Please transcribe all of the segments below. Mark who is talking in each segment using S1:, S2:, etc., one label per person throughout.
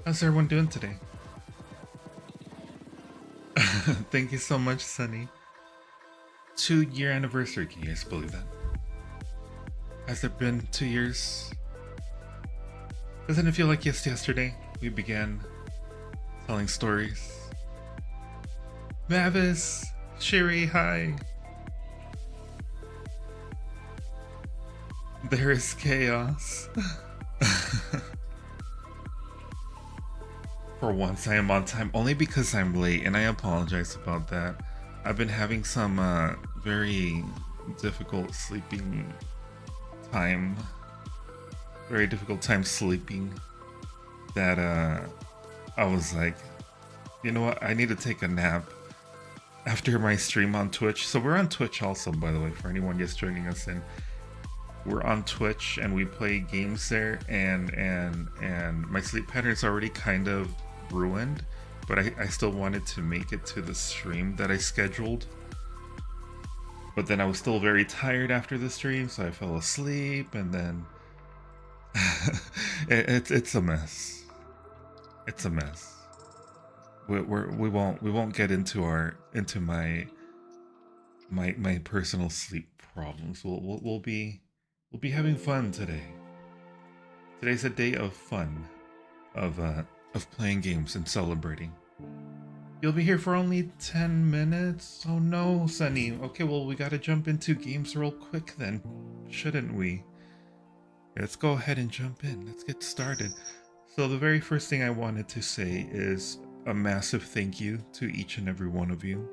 S1: How's everyone doing today? Thank you so much, Sunny. 2-year anniversary, can you guys believe that? Has it been 2 years? Doesn't it feel like yesterday we began telling stories? Mavis, Sherry, hi. There is chaos. For once, I am on time, only because I'm late, and I apologize about that. I've been having some very difficult sleeping time. Very difficult time sleeping. That I was like, you know what? I need to take a nap after my stream on Twitch. So we're on Twitch also, by the way, for anyone just joining us in. We're on Twitch and we play games there, and my sleep pattern's already kind of ruined, but I still wanted to make it to the stream that I scheduled. But then I was still very tired after the stream, so I fell asleep, and then it's a mess. It's a mess. We won't get into my personal sleep problems. We'll be having fun today. Today's a day of fun, of playing games and celebrating. You'll be here for only 10 minutes? Oh no, Sunny. Okay, well, we gotta jump into games real quick then, shouldn't we? Let's go ahead and jump in. Let's get started. So the very first thing I wanted to say is a massive thank you to each and every one of you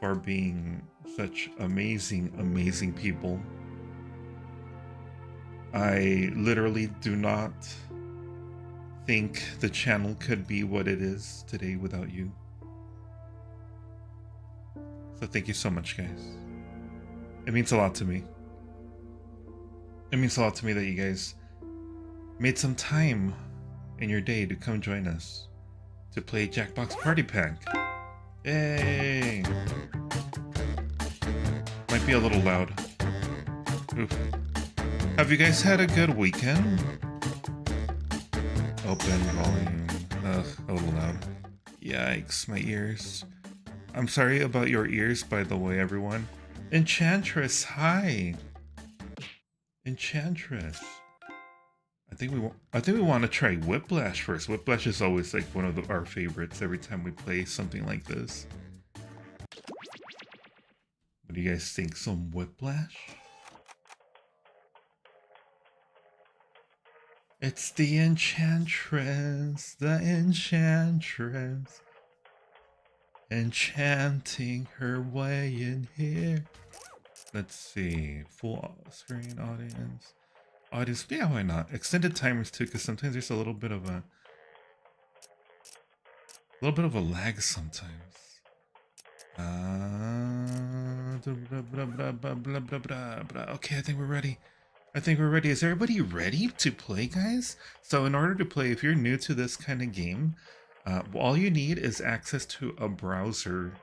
S1: for being such amazing people. I literally do not think the channel could be what it is today without you. So thank you so much, guys. It means a lot to me. It means a lot to me that you guys made some time in your day to come join us to play Jackbox Party Pack. Yay! Might be a little loud. Oof. Have you guys had a good weekend? Open volume. Ugh, a little loud. Yikes, my ears. I'm sorry about your ears, by the way, everyone. Enchantress, hi. Enchantress. I think we want to try Whiplash first. Whiplash is always like one of our favorites every time we play something like this. What do you guys think? Some Whiplash? It's the Enchantress, enchanting her way in here. Let's see, full screen audience. Yeah, why not? Extended timers too, because sometimes there's a little bit of a lag sometimes. Okay, I think we're ready. Is everybody ready to play, guys? So in order to play, if you're new to this kind of game, all you need is access to a browser,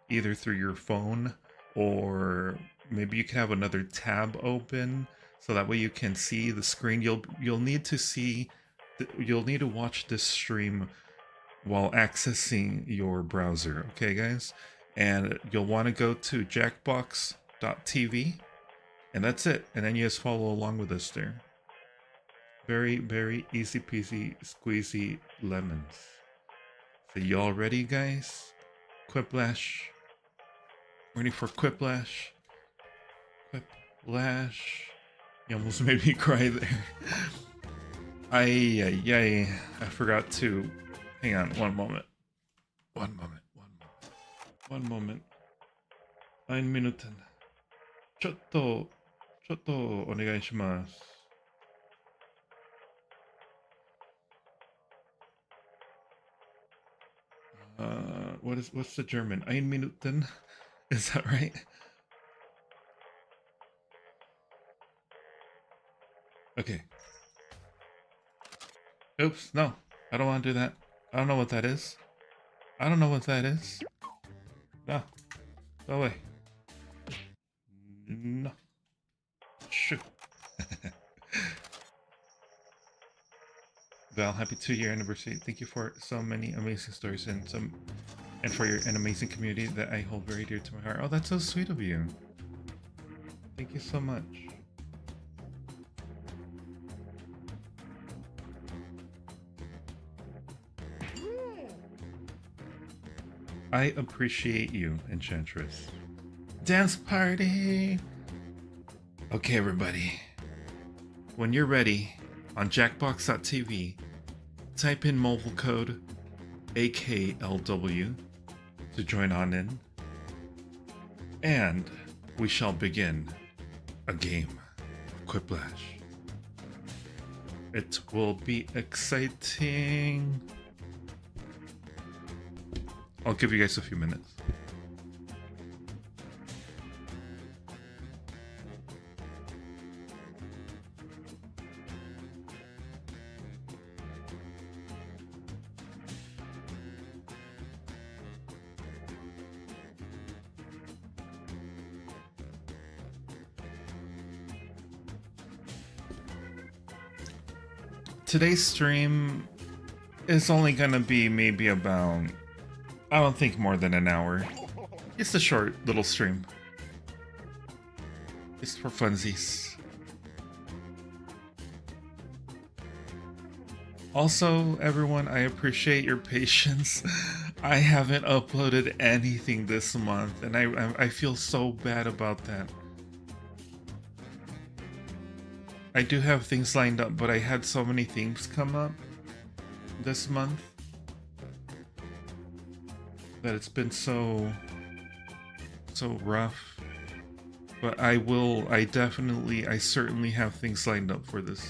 S1: either through your phone, or maybe you can have another tab open, so that way you can see the screen. You'll need to watch this stream while accessing your browser, okay, guys? And you'll want to go to jackbox.tv. And that's it. And then you just follow along with us there. Very easy peasy squeezy lemons. So y'all ready, guys? Quiplash. Ready for Quiplash? Quiplash. You almost made me cry there. I forgot to... Hang on, one moment. 9 minuten. ちょっとお願いします。What's the German? 1 Minuten? Is that right? Okay. Oops, no. I don't want to do that. I don't know what that is. No. Go away. No. Shoot. Val, happy 2-year anniversary. Thank you for so many amazing stories and for an amazing community that I hold very dear to my heart. Oh, that's so sweet of you. Thank you so much. I appreciate you, Enchantress. Dance party! Okay, everybody. When you're ready, on Jackbox.tv, type in mobile code AKLW to join on in, and we shall begin a game of Quiplash. It will be exciting. I'll give you guys a few minutes. Today's stream is only gonna be maybe about, I don't think more than an hour. It's a short little stream. It's for funsies. Also, everyone, I appreciate your patience. I haven't uploaded anything this month, and I feel so bad about that. I do have things lined up, but I had so many things come up this month that it's been so rough. But I certainly have things lined up for this.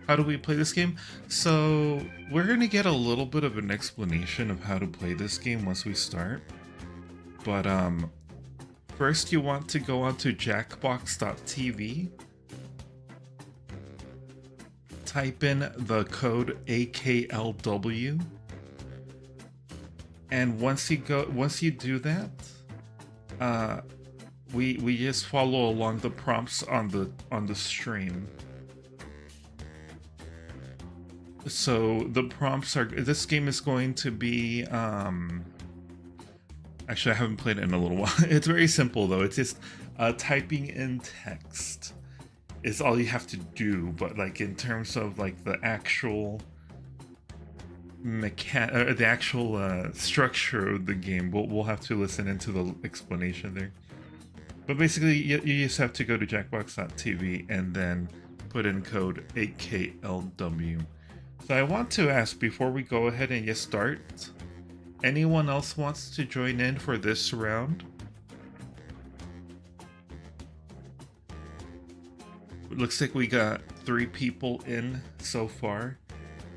S1: How do we play this game? So we're gonna get a little bit of an explanation of how to play this game once we start. But first you want to go onto Jackbox.tv, type in the code AKLW, and once you do that, we just follow along the prompts on the stream. So the prompts are, this game is going to be actually I haven't played it in a little while. It's very simple though. It's just typing in text is all you have to do, but like in terms of like the actual structure of the game, we'll have to listen into the explanation there. But basically you just have to go to Jackbox.tv and then put in code AKLW. So I want to ask, before we go ahead and get start, anyone else wants to join in for this round? It looks like we got 3 people in so far,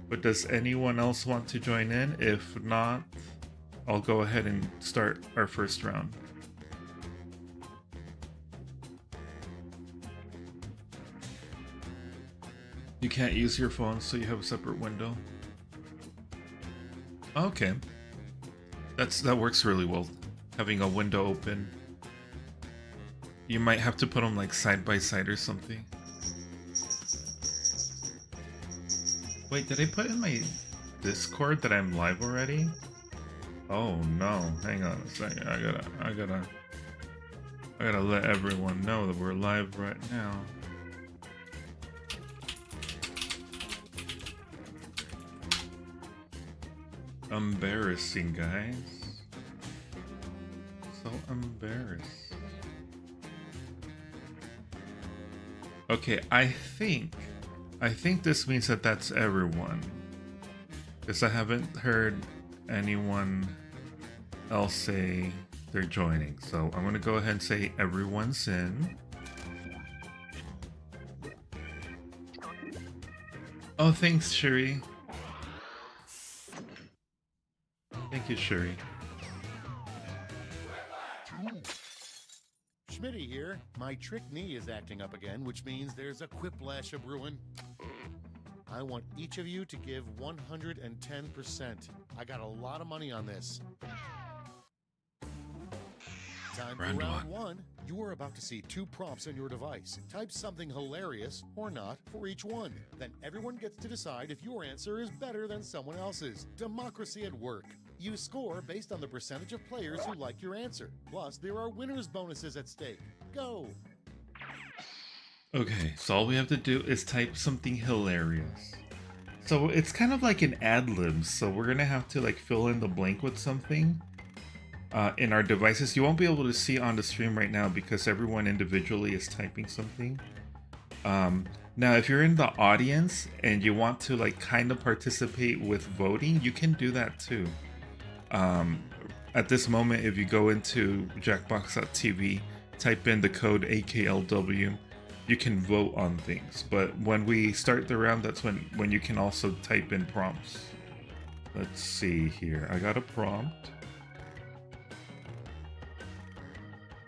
S1: but does anyone else want to join in? If not, I'll go ahead and start our first round. You can't use your phone, so you have a separate window. Okay, that works really well, having a window open. You might have to put them like side by side or something. Wait, did I put in my Discord that I'm live already? Oh no, hang on a second. I gotta let everyone know that we're live right now. Embarrassing, guys. So embarrassed. Okay, I think this means that that's everyone, because I haven't heard anyone else say they're joining. So I'm gonna go ahead and say everyone's in. Oh, thanks, Shuri. Thank you, Shuri.
S2: Schmitty here. My trick knee is acting up again, which means there's a quiplash of brewing. I want each of you to give 110%. I got a lot of money on this. Time for round one. You are about to see two prompts on your device. Type something hilarious or not for each one. Then everyone gets to decide if your answer is better than someone else's. Democracy at work. You score based on the percentage of players who like your answer. Plus, there are winners' bonuses at stake. Go!
S1: Okay, so all we have to do is type something hilarious. So it's kind of like an ad-lib, so we're gonna have to like fill in the blank with something in our devices. You won't be able to see on the stream right now because everyone individually is typing something. Now, if you're in the audience and you want to like kind of participate with voting, you can do that too. At this moment, if you go into Jackbox.tv, type in the code AKLW, you can vote on things. But when we start the round, that's when you can also type in prompts. Let's see here. I got a prompt.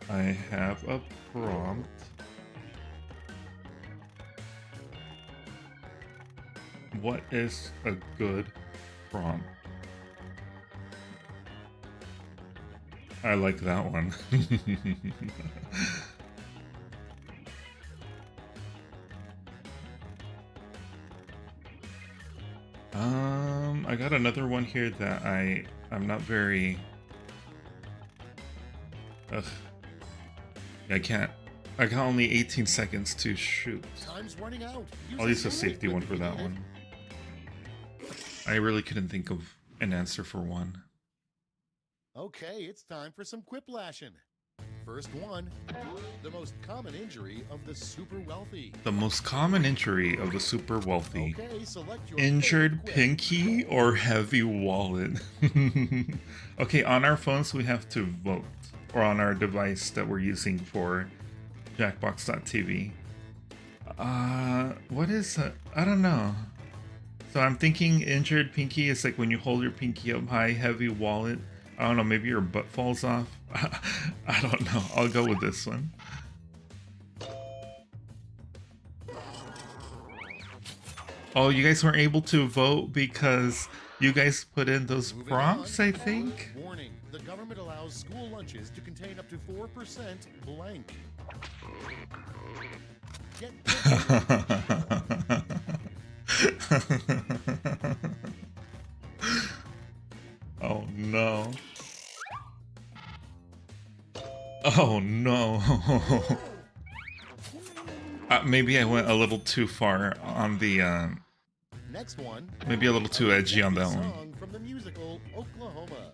S1: I have a prompt. What is a good prompt? I like that one. I got another one here that I'm not very. Ugh. I can't. I got only 18 seconds to shoot.
S2: Time's running out.
S1: I'll use a safety one for that one. I really couldn't think of an answer for one.
S2: Okay, it's time for some quiplashing. First one, the most common injury of the super wealthy.
S1: The most common injury of the super wealthy.
S2: Okay, select your
S1: Injured pinky or heavy wallet? Okay, on our phones we have to vote. Or on our device that we're using for Jackbox.tv. What is that? I don't know. So I'm thinking injured pinky is like when you hold your pinky up high, heavy wallet. I don't know, maybe your butt falls off. I don't know. I'll go with this one. Oh, you guys weren't able to vote because you guys put in those prompts, I think?
S2: Warning, the government allows school lunches to contain up to 4% blank. Get
S1: Oh no. Oh no. Maybe I went a little too far on the
S2: Next one.
S1: Maybe a little too edgy on that one.
S2: Song from the musical Oklahoma.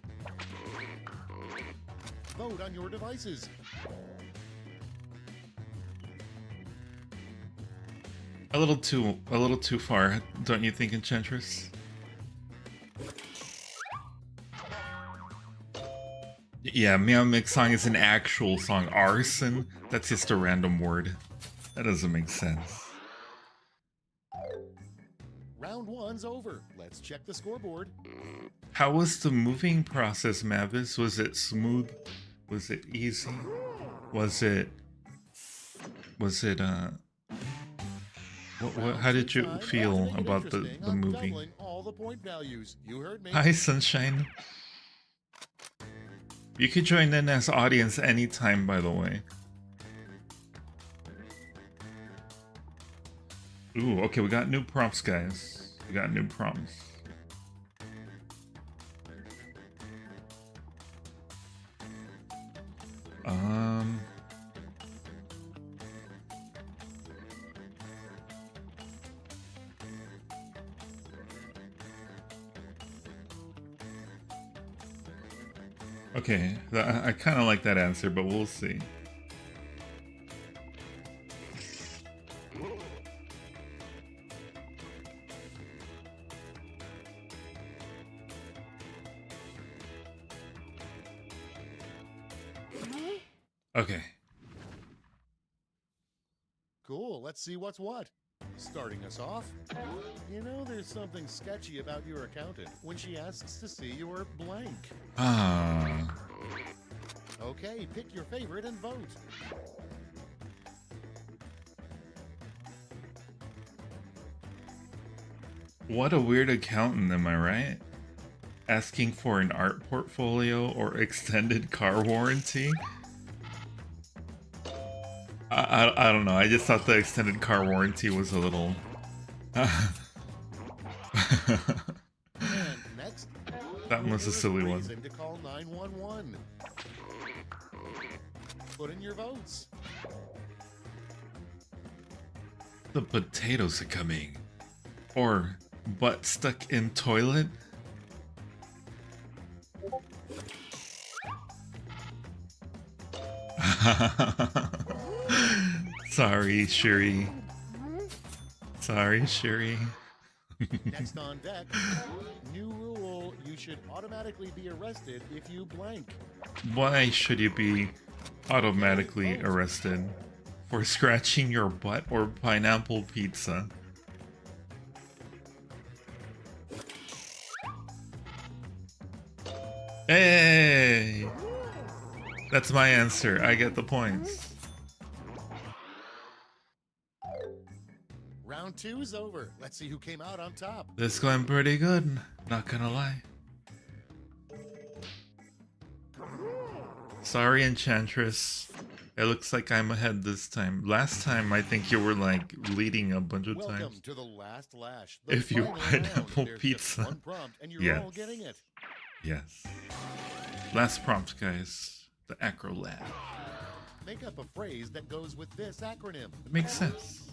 S2: Vote on your devices.
S1: A little too far, don't you think, Enchantress? Yeah, Meow Mix song is an actual song. Arson? That's just a random word. That doesn't make sense.
S2: Round one's over. Let's check the scoreboard.
S1: How was the moving process, Mavis? Was it smooth? Was it easy? Was it how did you feel about the movie?
S2: All the point values. You heard me.
S1: Hi, Sunshine. You could join in as audience anytime, by the way. Ooh, okay, we got new prompts, guys. We got new prompts. Okay, I kind of like that answer, but we'll see. Okay.
S2: Cool, let's see what's what. Starting us off, you know there's something sketchy about your accountant when she asks to see your blank.
S1: Ah.
S2: Okay, pick your favorite and vote.
S1: What a weird accountant, am I right? Asking for an art portfolio or extended car warranty? I don't know. I just thought the extended car warranty was a little.
S2: And next,
S1: That was a silly one.
S2: reason to call 911. Put in your votes.
S1: The potatoes are coming. Or butt stuck in toilet. Sorry, Shuri. Sorry, Shuri.
S2: Next on deck, new rule, you should automatically be arrested if you blank.
S1: Why should you be automatically arrested? For scratching your butt or pineapple pizza? Hey! That's my answer. I get the points.
S2: Round 2 is over. Let's see who came out on top.
S1: This going pretty good, not gonna lie. Sorry, Enchantress. It looks like I'm ahead this time. Last time, I think you were like leading a bunch of
S2: Welcome
S1: times.
S2: to the last lash. The
S1: If you
S2: final
S1: pineapple
S2: round. There's just
S1: pizza.
S2: one prompt and you're
S1: Yes.
S2: all getting it.
S1: Yes. Last prompt, guys. The Acro Lab.
S2: Make up a phrase that goes with this acronym.
S1: It makes sense.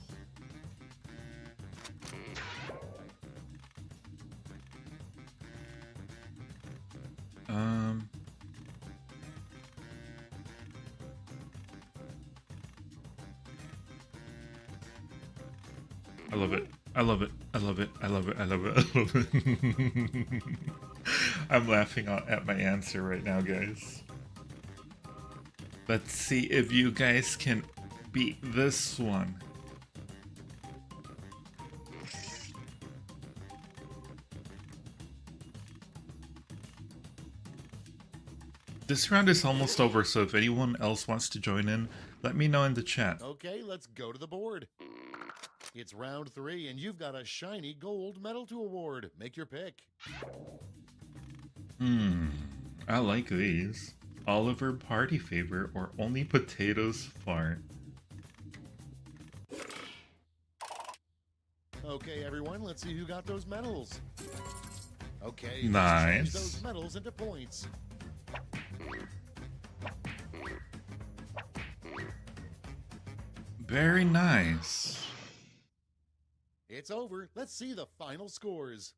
S1: I love it. I love it. I love it. I love it. I love it. I love it. I'm laughing at my answer right now, guys. Let's see if you guys can beat this one. This round is almost over, so if anyone else wants to join in, let me know in the chat.
S2: Okay, let's go to the board. It's round 3 and you've got a shiny gold medal to award. Make your pick.
S1: I like these. Oliver Party Favor or Only Potatoes Fart.
S2: Okay, everyone, let's see who got those medals. Okay, let's
S1: Nice.
S2: change those medals into points.
S1: Very nice.
S2: It's over. Let's see the final scores.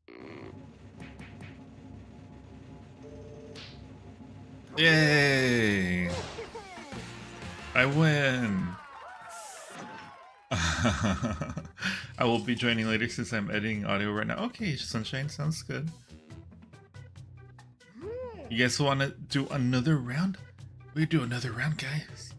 S1: Yay! I win! I will be joining later since I'm editing audio right now. Okay, Sunshine, sounds good. You guys want to do another round? We do another round, guys.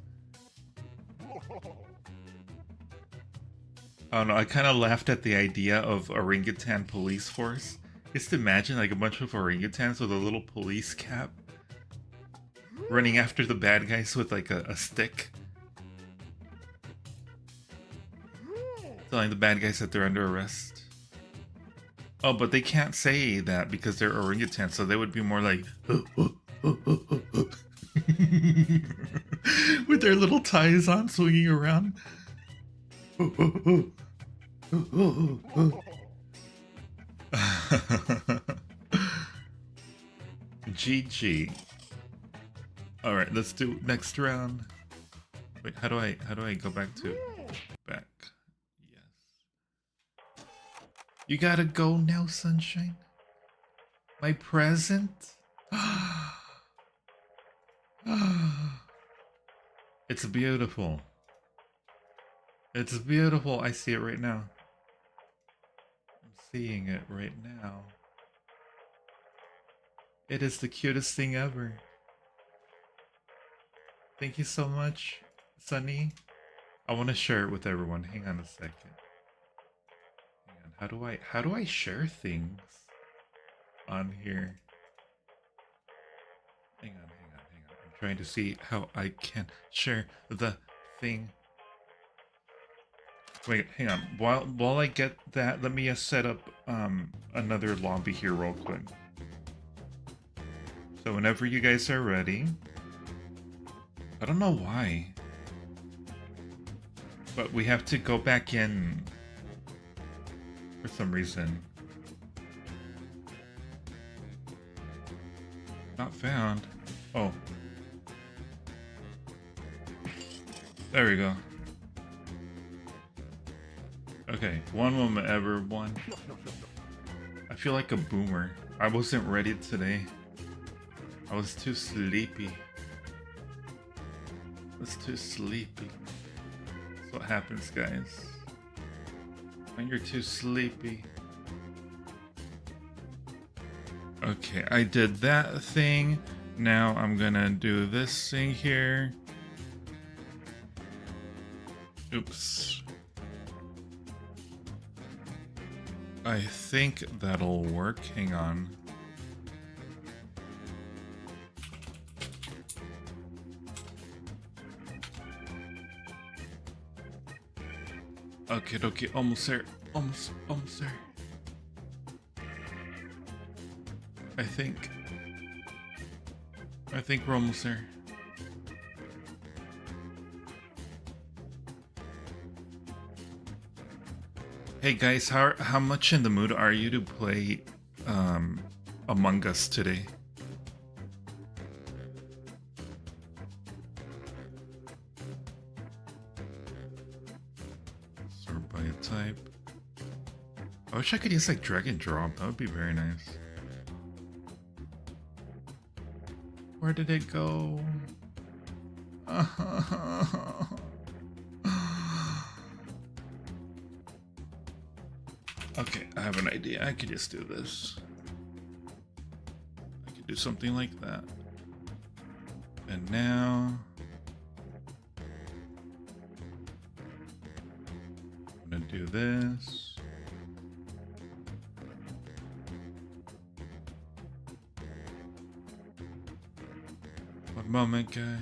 S1: I don't know, I kind of laughed at the idea of orangutan police force. Just imagine like a bunch of orangutans with a little police cap running after the bad guys with like a stick. Telling the bad guys that they're under arrest. Oh, but they can't say that because they're orangutans, so they would be more like with their little ties on, swinging around. GG. All right, let's do next round. Wait, how do I go back to back? Yes. You gotta go now, Sunshine. My present. It's beautiful. It's beautiful. I see it right now. I'm seeing it right now. It is the cutest thing ever. Thank you so much, Sunny. I want to share it with everyone. Hang on a second. Hang on. How do I share things on here? Hang on. I'm trying to see how I can share the thing. Wait, hang on. While I get that, let me set up another lobby here real quick. So whenever you guys are ready. I don't know why. But we have to go back in for some reason. Not found. Oh. There we go. Okay, one moment, everyone. I feel like a boomer. I wasn't ready today. I was too sleepy. I was too sleepy. That's what happens, guys. When you're too sleepy. Okay, I did that thing. Now I'm gonna do this thing here. Oops. I think that'll work. Hang on. Okay, almost there. Almost there. I think we're almost there. Hey guys, how much in the mood are you to play Among Us today? Sort by a type. I wish I could use like drag and drop. That would be very nice. Where did it go? Okay, I have an idea. I could just do this. I could do something like that. And now I'm gonna do this. One moment, guys.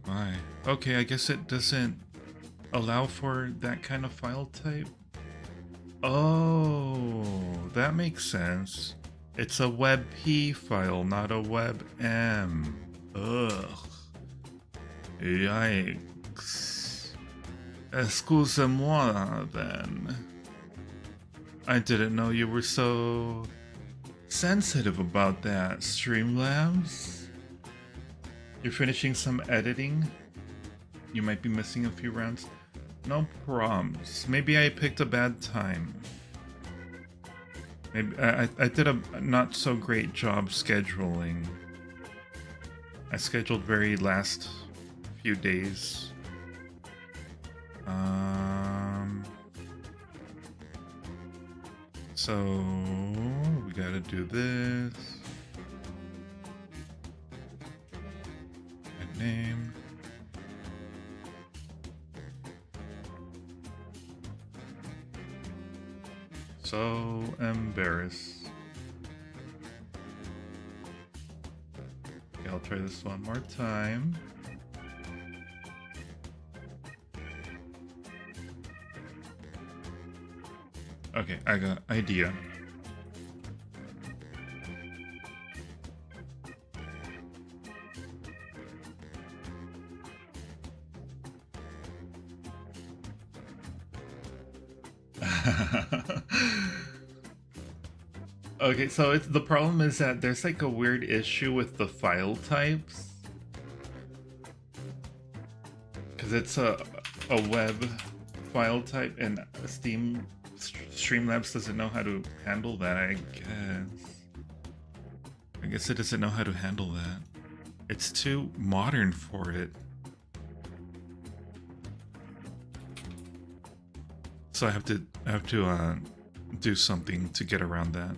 S1: My. Okay, I guess it doesn't allow for that kind of file type. Oh, that makes sense. It's a WebP file, not a WebM. Ugh. Yikes. Excusez-moi, then. I didn't know you were so sensitive about that, Streamlabs. You're finishing some editing? You might be missing a few rounds. No problems. Maybe I picked a bad time. Maybe I did a not so great job scheduling. I scheduled very last few days. So we gotta do this. And name. So embarrassed. Okay, I'll try this one more time. Okay, I got idea. Okay, so the problem is that there's like a weird issue with the file types. Because it's a web file type and Streamlabs doesn't know how to handle that, I guess it doesn't know how to handle that. It's too modern for it. So I have to do something to get around that.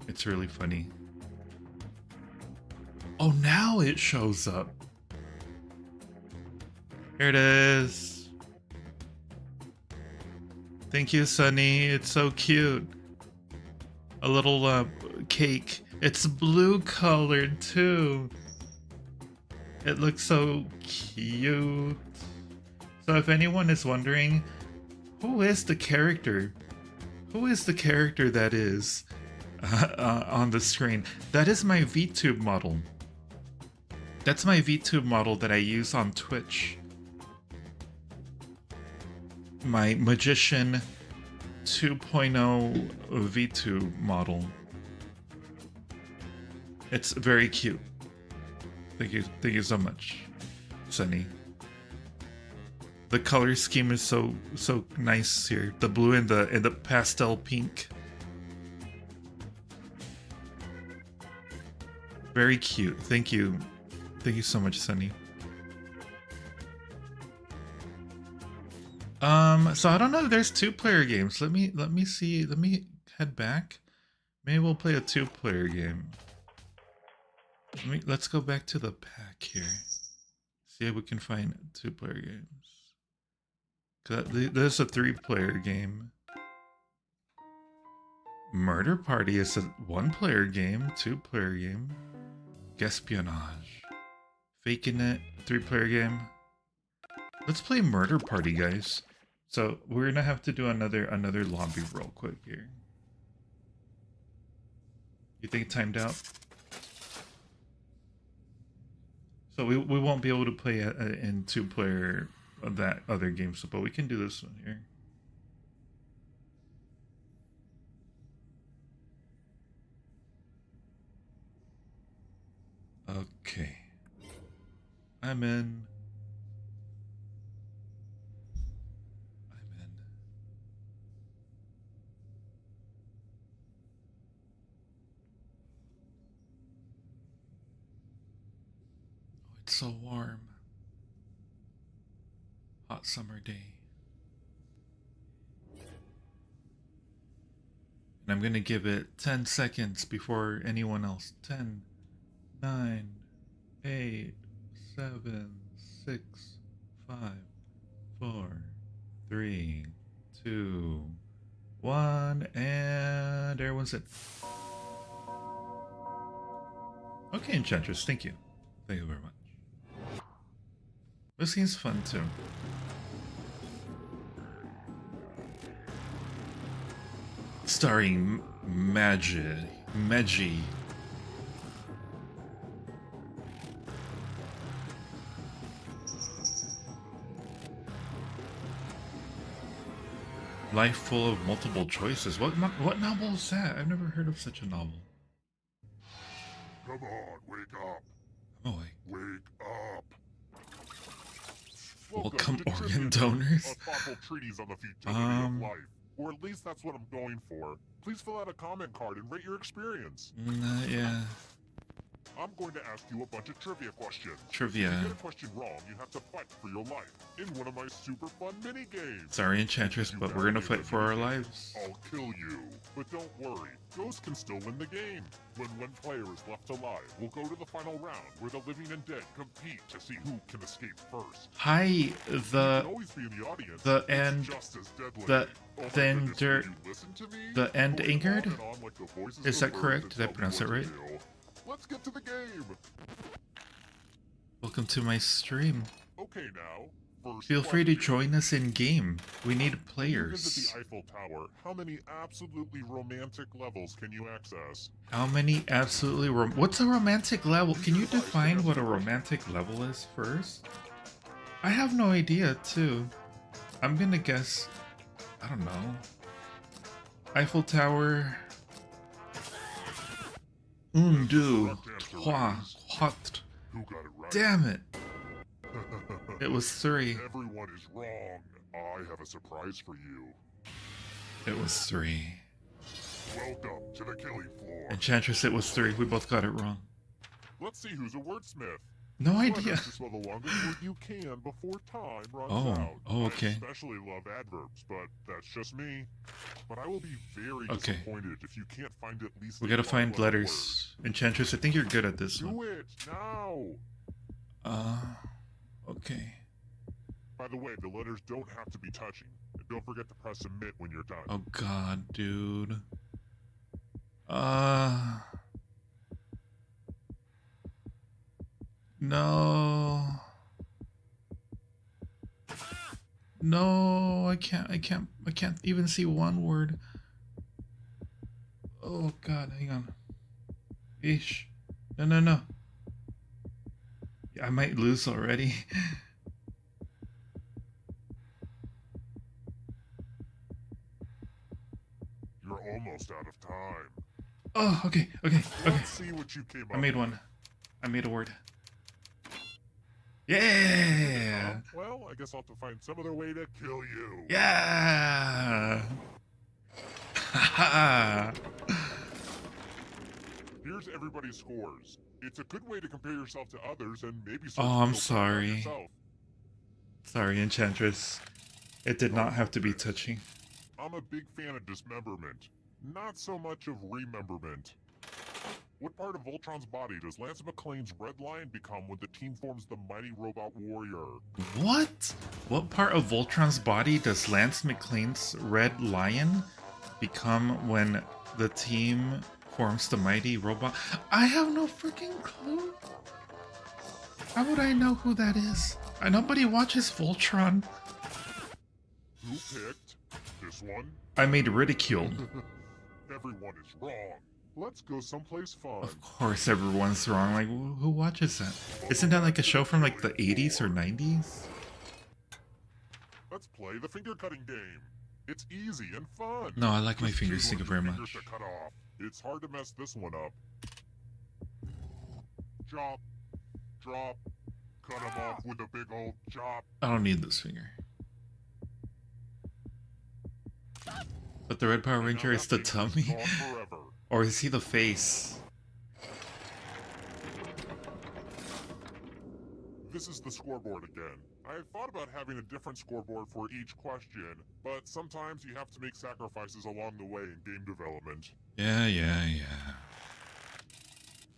S1: It's really funny. Oh, now it shows up. Here it is. Thank you, Sunny. It's so cute. A little cake. It's blue colored too. It looks so cute. So if anyone is wondering, who is the character? Who is the character that is on the screen? That is my VTube model. That's my VTube model that I use on Twitch. My Magician 2.0 VTube model. It's very cute. Thank you so much, Sunny. The color scheme is so nice here. The blue and the pastel pink. Very cute. Thank you so much, Sunny. So I don't know. There's 2-player games. Let me see. Let me head back. Maybe we'll play a 2-player game. Let's go back to the pack here. See if we can find 2-player games. There's a 3-player game. Murder Party is a 1-player game, 2-player game. Espionage. Faking It, 3-player game. Let's play Murder Party, guys. So we're gonna have to do another lobby real quick here. You think it timed out? So we won't be able to play in 2-player of that other game, so but we can do this one here. Okay. I'm in. Oh, it's so warm. Hot summer day. And I'm gonna give it 10 seconds before anyone else. 10, 9, 8, 7, 6, 5, 4, 3, 2, 1, and everyone's in. Okay, Enchantress, thank you. Thank you very much. This game's fun too. Starring Meggie. Life full of multiple choices. What novel is that? I've never heard of such a novel.
S3: Come on, wake up.
S1: I'm awake.
S3: Wake up.
S1: Welcome,
S3: to
S1: organ
S3: Trivia,
S1: donors.
S3: A thoughtful treatise on the futility of life. Or at least that's what I'm going for. Please fill out a comment card and rate your experience.
S1: Yeah.
S3: I'm going to ask you a bunch of trivia questions.
S1: Trivia.
S3: If you get a question wrong, you have to fight for your life in one of my super fun mini games.
S1: Sorry, Enchantress, but we're gonna fight for our lives.
S3: I'll kill you. But don't worry, Ghost can still win the game. When one player is left alive, we'll go to the final round where the living and dead compete to see who can escape first.
S1: Hi,
S3: You can always be in the audience.
S1: the
S3: It's
S1: end-
S3: just as deadly.
S1: the
S3: Oh my
S1: then
S3: goodness,
S1: der-
S3: will you listen to me?
S1: the end
S3: Going
S1: angered?
S3: on and on like the voices
S1: Is
S3: of
S1: that
S3: birds
S1: correct?
S3: that
S1: Did I
S3: tell me
S1: pronounce
S3: what
S1: it right?
S3: to do. Let's get to the game.
S1: Welcome to my stream.
S3: Okay, now. First
S1: Feel free to
S3: question.
S1: join us in game. We need
S3: When you
S1: players.
S3: visit the Eiffel Tower, how many absolutely romantic levels can you access?
S1: How many absolutely what's a romantic level? Can you define what a romantic level is first? I have no idea too. I'm gonna guess, I don't know. Eiffel Tower. Un, deux, trois, quatre.
S3: Who got it right?
S1: Damn it. It was 3.
S3: Everyone is wrong. I have a surprise for you.
S1: It was 3.
S3: Welcome to the killing floor.
S1: Enchantress, it was 3. We both got it wrong.
S3: Let's see who's a wordsmith.
S1: No
S3: Try
S1: idea.
S3: to spell the longest word you can before time runs
S1: Oh,
S3: out.
S1: oh, okay.
S3: I especially love adverbs, but that's just me. But I will be very
S1: Okay.
S3: disappointed if you can't find at least
S1: We
S3: a
S1: gotta find
S3: five-letter
S1: letters. Enchantress, I think you're good at this
S3: word.
S1: one.
S3: Do it now.
S1: Okay.
S3: By the way, the letters don't have to be touching. And don't forget to press submit when you're done.
S1: Oh god, dude. No. No, I can't even see one word. Oh god, hang on. Ish. No. I might lose already.
S3: You're almost out of time.
S1: Oh, okay, okay, okay.
S3: Let's see what you came up
S1: I made
S3: with.
S1: one. I made a word. Yeah!
S3: Well, I guess I'll have to find some other way to kill you.
S1: Yeah! Haha!
S3: Here's everybody's scores. It's a good way to compare yourself to others and maybe
S1: Oh,
S3: start to
S1: I'm
S3: feel better about
S1: sorry.
S3: yourself.
S1: Sorry, Enchantress. It did not have to be touchy.
S3: I'm a big fan of dismemberment, not so much of rememberment. What part of Voltron's body does Lance McClane's Red Lion become when the team forms the mighty robot warrior?
S1: What? What part of Voltron's body does Lance McClane's Red Lion become when the team forms the mighty robot? I have no freaking clue. How would I know who that is? Nobody watches Voltron.
S3: Who picked this one?
S1: I made ridicule.
S3: Everyone is wrong. Let's go someplace fun.
S1: Of course everyone's wrong. Like, who watches that? Isn't that like a show from like the 80s or 90s?
S3: Let's play the finger cutting game. It's easy and fun.
S1: No, I like my
S3: Just
S1: fingers.
S3: choose
S1: Thank you
S3: one
S1: very
S3: of your
S1: much.
S3: fingers to cut off. It's hard to mess this one up. Chop, drop, cut him off with a big old chop.
S1: I don't need this finger. But the Red Power
S3: And now
S1: Ranger
S3: that
S1: is the
S3: finger's
S1: tummy?
S3: gone forever.
S1: Or is he the face?
S3: This is the scoreboard again. I thought about having a different scoreboard for each question, but sometimes you have to make sacrifices along the way in game development.
S1: Yeah.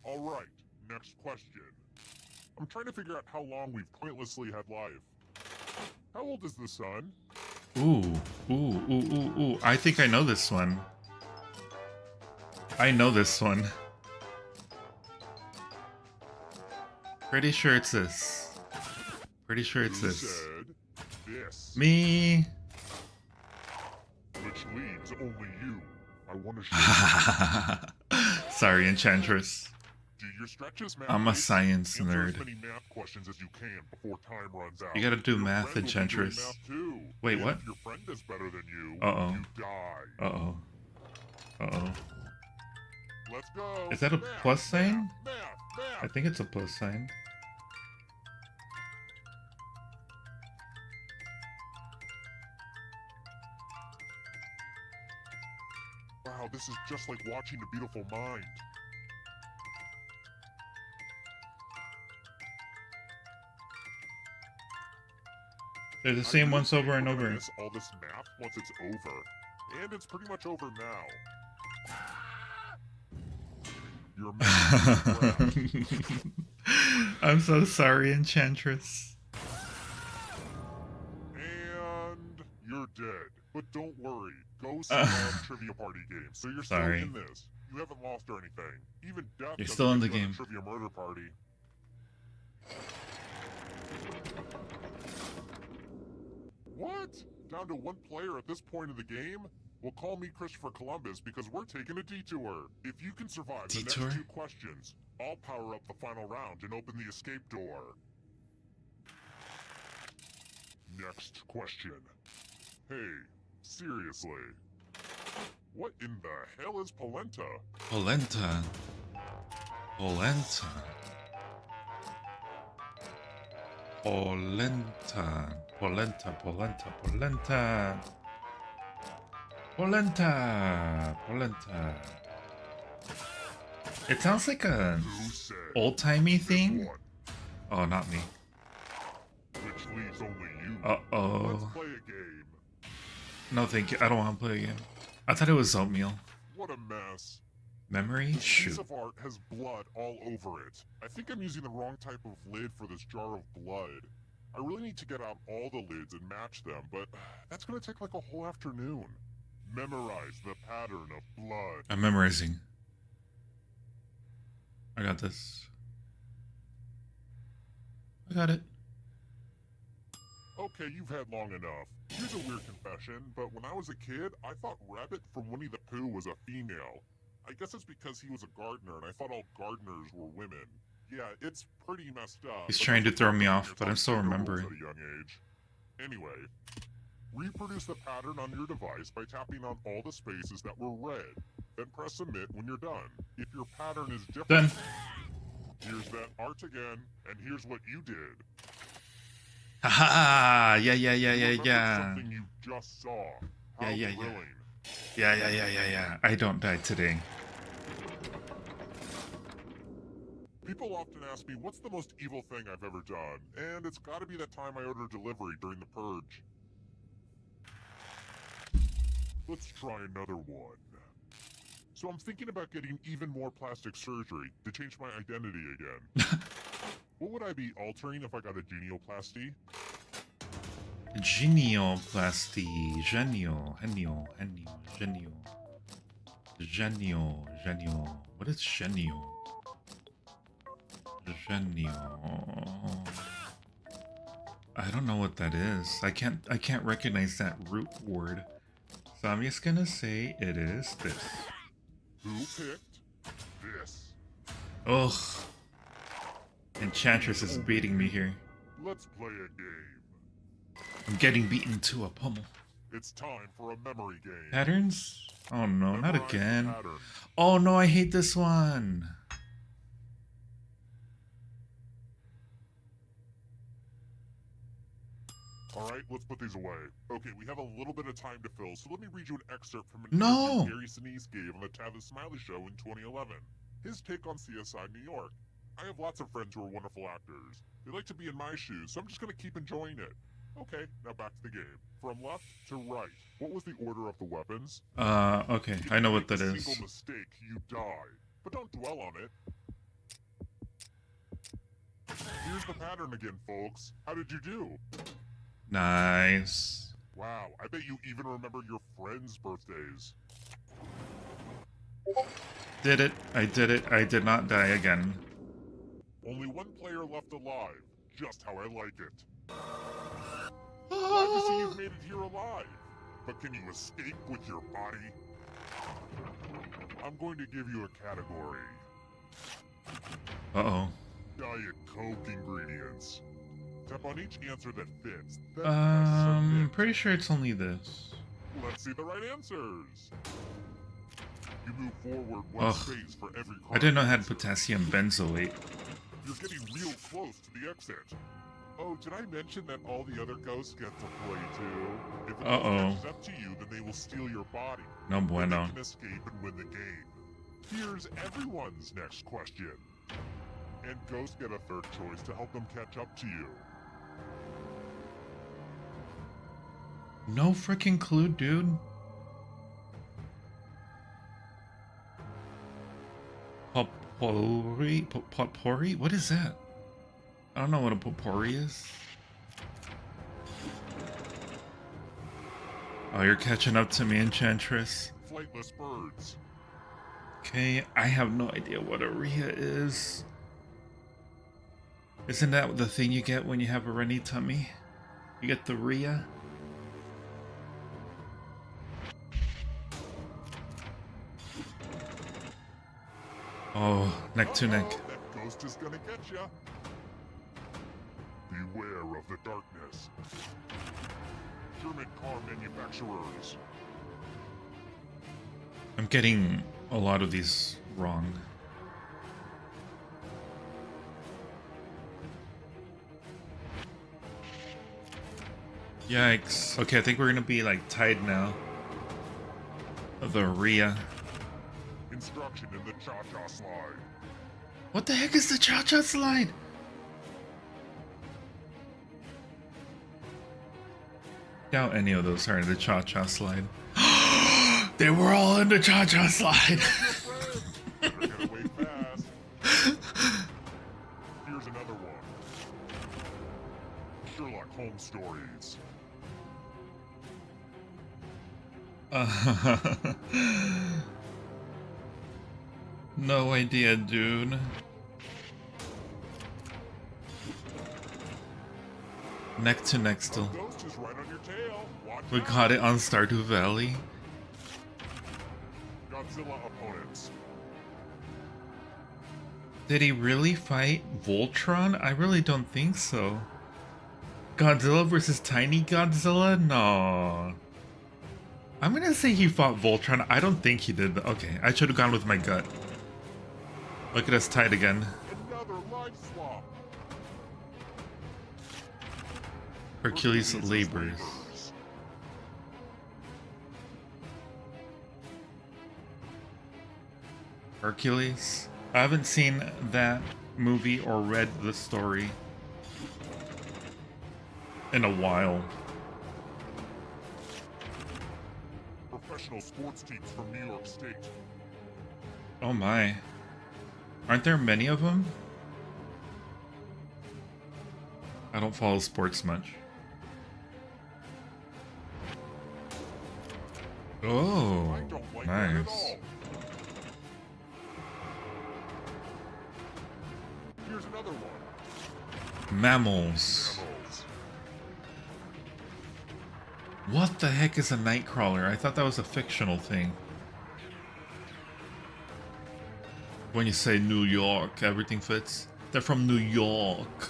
S3: Alright, next question. I'm trying to figure out how long we've pointlessly had life. How old is the sun?
S1: Ooh. I think I know this one. I know this one. Pretty sure it's this. Pretty sure it's
S3: Who
S1: this.
S3: said this?
S1: Me.
S3: Which leaves only you. I want to show you.
S1: Sorry, Enchantress.
S3: Do your stretches, math.
S1: I'm a
S3: mates.
S1: science
S3: Answer
S1: nerd.
S3: as many math questions as you can before time runs out.
S1: You gotta do
S3: Your
S1: math,
S3: friend will be doing
S1: Enchantress.
S3: math too.
S1: Wait,
S3: And
S1: what?
S3: If your friend is better than you,
S1: Uh-oh.
S3: you die.
S1: Uh-oh.
S3: Let's go.
S1: Is that a
S3: Math,
S1: plus sign?
S3: Math,
S1: I
S3: math.
S1: think it's a plus sign.
S3: Wow, this is just like watching A Beautiful Mind.
S1: They're the
S3: I
S1: same
S3: really
S1: ones
S3: think
S1: over and
S3: we're gonna
S1: over.
S3: miss all this math once it's over. And it's pretty much over now. Your math is crap.
S1: I'm so sorry, Enchantress.
S3: And you're dead. But don't worry. Go see our trivia party game. So you're still
S1: Sorry.
S3: in this. You haven't lost or anything. Even death
S1: You're
S3: doesn't
S1: still in
S3: get
S1: the
S3: you on a
S1: game.
S3: Trivia murder party. What? Down to one player at this point of the game? Well, call me Christopher Columbus because we're taking a detour. If you can survive the
S1: Detour?
S3: next two questions, I'll power up the final round and open the escape door. Next question. Hey, seriously. What in the hell is polenta?
S1: Polenta. Polenta. Polenta. Polenta. Polenta. Polenta. Polenta. Polenta. It sounds like a
S3: Who said
S1: old-timey
S3: this
S1: thing.
S3: one?
S1: Oh, not me.
S3: Which leaves only you.
S1: Uh-oh.
S3: Let's play a game.
S1: No, thank you. I don't want to play a game. I thought it was oatmeal.
S3: What a mess.
S1: Memory?
S3: This piece
S1: Shoot.
S3: of art has blood all over it. I think I'm using the wrong type of lid for this jar of blood. I really need to get out all the lids and match them, but that's gonna take like a whole afternoon. Memorize the pattern of blood.
S1: I'm memorizing. I got this. I got it.
S3: Okay, you've had long enough. Here's a weird confession, but when I was a kid, I thought Rabbit from Winnie the Pooh was a female. I guess it's because he was a gardener and I thought all gardeners were women. Yeah, it's pretty messed up.
S1: He's
S3: but
S1: trying to
S3: that's
S1: throw
S3: what
S1: me
S3: happens
S1: off,
S3: when
S1: but I'm
S3: you're
S1: still
S3: taught bigger rules
S1: remembering.
S3: at a young age. Anyway, reproduce the pattern on your device by tapping on all the spaces that were red. Then press submit when you're done. If your pattern is different,
S1: Done.
S3: here's that art again, and here's what you did.
S1: Haha! Yeah.
S3: You remembered something you just saw. How
S1: Yeah.
S3: thrilling.
S1: Yeah. I don't die today.
S3: People often ask me, what's the most evil thing I've ever done? And it's gotta be that time I ordered delivery during the purge. Let's try another one. So I'm thinking about getting even more plastic surgery to change my identity again. What would I be altering if I got a genioplasty?
S1: Genioplasty. Genio. What is genio? I don't know what that is. I can't recognize that root word. So I'm just gonna say it is this.
S3: Who picked this?
S1: Ugh. Enchantress is beating me here.
S3: Let's play a game.
S1: I'm getting beaten to a pummel.
S3: It's time for a memory game.
S1: Patterns? Oh no, not
S3: Memorize the
S1: again.
S3: pattern.
S1: Oh no, I hate this one.
S3: Alright, let's put these away. Okay, we have a little bit of time to fill, so let me read you an excerpt from an
S1: No!
S3: interview Gary Sinise gave on the Tavis Smiley Show in 2011. His take on CSI New York. I have lots of friends who are wonderful actors. They like to be in my shoes, so I'm just gonna keep enjoying it. Okay, now back to the game. From left to right. What was the order of the weapons?
S1: Okay,
S3: If
S1: I know
S3: you
S1: what
S3: make
S1: that
S3: a
S1: is.
S3: single mistake, you die. But don't dwell on it. Here's the pattern again, folks. How did you do?
S1: Nice.
S3: Wow, I bet you even remember your friends' birthdays.
S1: Did it. I did it. I did not die again.
S3: Only one player left alive. Just how I like it. Glad to see you've made it here alive. But can you escape with your body? I'm going to give you a category.
S1: Uh-oh.
S3: Diet Coke ingredients. Tap on each answer that fits. Then press submit.
S1: Pretty sure it's only this.
S3: Let's see the right answers. You move forward one
S1: Ugh.
S3: space for every card.
S1: I didn't know it had potassium benzoate.
S3: You're getting real close to the exit. Oh, did I mention that all the other ghosts get to play too? If it catches up to you, then they will steal your body.
S1: No
S3: Then
S1: bueno.
S3: they can escape and win the game. Here's everyone's next question. And ghosts get a third choice to help them catch up to you.
S1: No freaking clue, dude. Potpourri? What is that? I don't know what a potpourri is. Oh, you're catching up to me, Enchantress.
S3: Flightless birds.
S1: Okay, I have no idea what a Rhea is. Isn't that the thing you get when you have a runny tummy? You get the Rhea? Oh, neck to neck.
S3: That ghost is gonna get ya. Beware of the darkness. German car manufacturers.
S1: I'm getting a lot of these wrong. Yikes. Okay, I think we're gonna be like tied now. The Rhea.
S3: Instruction in the cha-cha slide.
S1: What the heck is the cha-cha slide? Doubt any of those are in the cha-cha slide. They were all in the cha-cha slide.
S3: Better get away fast. Here's another one. Sherlock Holmes stories.
S1: No idea, dude. Neck to neck still.
S3: Ghost is right on your tail. Watch
S1: We
S3: out.
S1: got it on Stardew Valley.
S3: Godzilla opponents.
S1: Did he really fight Voltron? I really don't think so. Godzilla versus Tiny Godzilla? No. I'm gonna say he fought Voltron. I don't think he did. Okay, I should have gone with my gut. Look at us tied again.
S3: Another life swap.
S1: Hercules labors. Hercules? I haven't seen that movie or read the story in a while.
S3: Professional sports teams from New York State.
S1: Oh my. Aren't there many of them? I don't follow sports much. Oh,
S3: I don't like that at
S1: nice.
S3: all. Here's another one.
S1: Mammals.
S3: Mammals.
S1: What the heck is a nightcrawler? I thought that was a fictional thing. When you say New York, everything fits. They're from New York.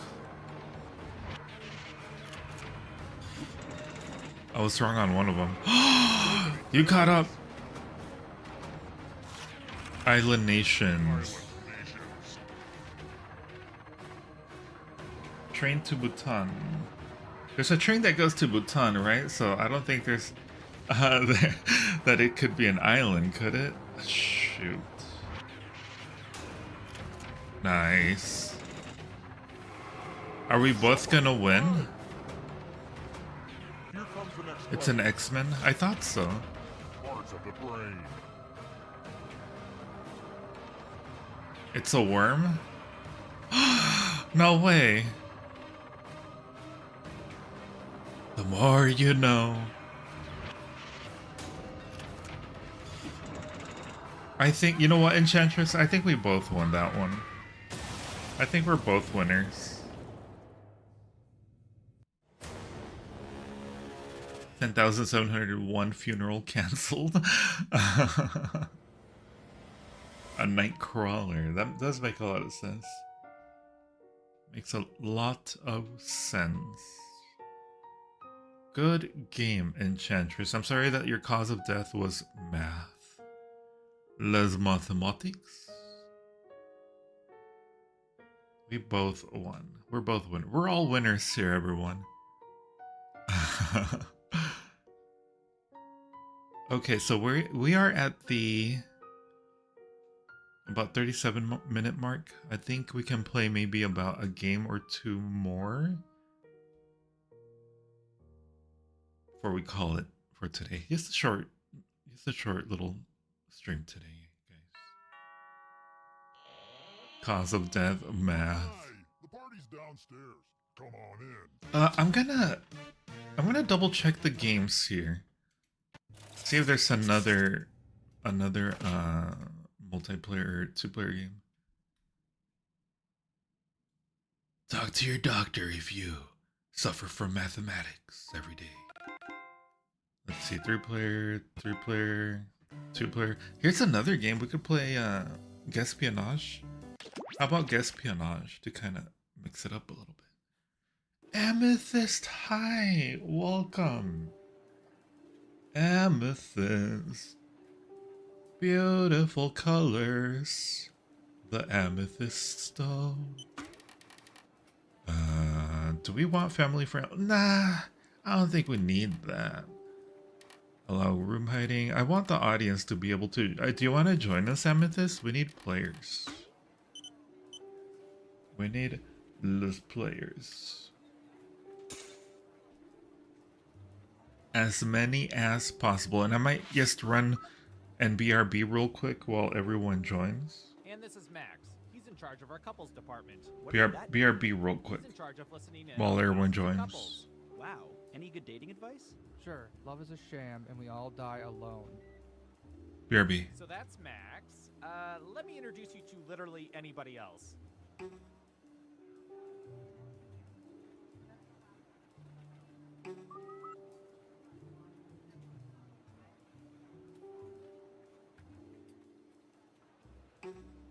S1: I was wrong on one of them. You caught up. Island Nations.
S3: Nations.
S1: Train to Bhutan. There's a train that goes to Bhutan, right? So I don't think there's that it could be an island, could it? Shoot. Nice. Are we both gonna win?
S3: Here comes the next
S1: It's
S3: one.
S1: an X-Men? I thought so.
S3: Parts of the brain.
S1: It's a worm? No way. The more you know. I think, you know what, Enchantress? I think we both won that one. I think we're both winners. 10,701 funeral cancelled. A night crawler. That does make a lot of sense. Makes a lot of sense. Good game, Enchantress. I'm sorry that your cause of death was math. Les mathematics. We both won. We're both winners. We're all winners here, everyone. Okay, so we are at the about 37-minute mark. I think we can play maybe about a game or two more before we call it for today. Just a short little stream today, guys. Cause of death, math.
S3: Hi, the party's downstairs. Come on in.
S1: I'm gonna double check the games here. See if there's another multiplayer or two-player game. Talk to your doctor if you suffer from mathematics every day. Let's see, 3-player, 3-player, 2-player. Here's another game we could play. Guespionage. How about Guespionage to kind of mix it up a little bit? Amethyst, hi, welcome. Amethyst, beautiful colors. The amethyst stone. Do we want family friend? Nah, I don't think we need that. Allow room hiding. I want the audience to be able to. Do you want to join us, Amethyst? We need players. We need los players. As many as possible. And I might just run and BRB real quick while everyone joins.
S4: And this is Max. He's in charge of our couples department. What does that mean?
S1: BRB real quick
S4: He's in charge of listening in
S1: while
S4: on
S1: everyone
S4: thousands of
S1: joins.
S4: couples. Wow. Any good dating advice?
S5: Sure, love is a sham and we all die alone.
S1: BRB.
S4: So that's Max. Let me introduce you to literally anybody else.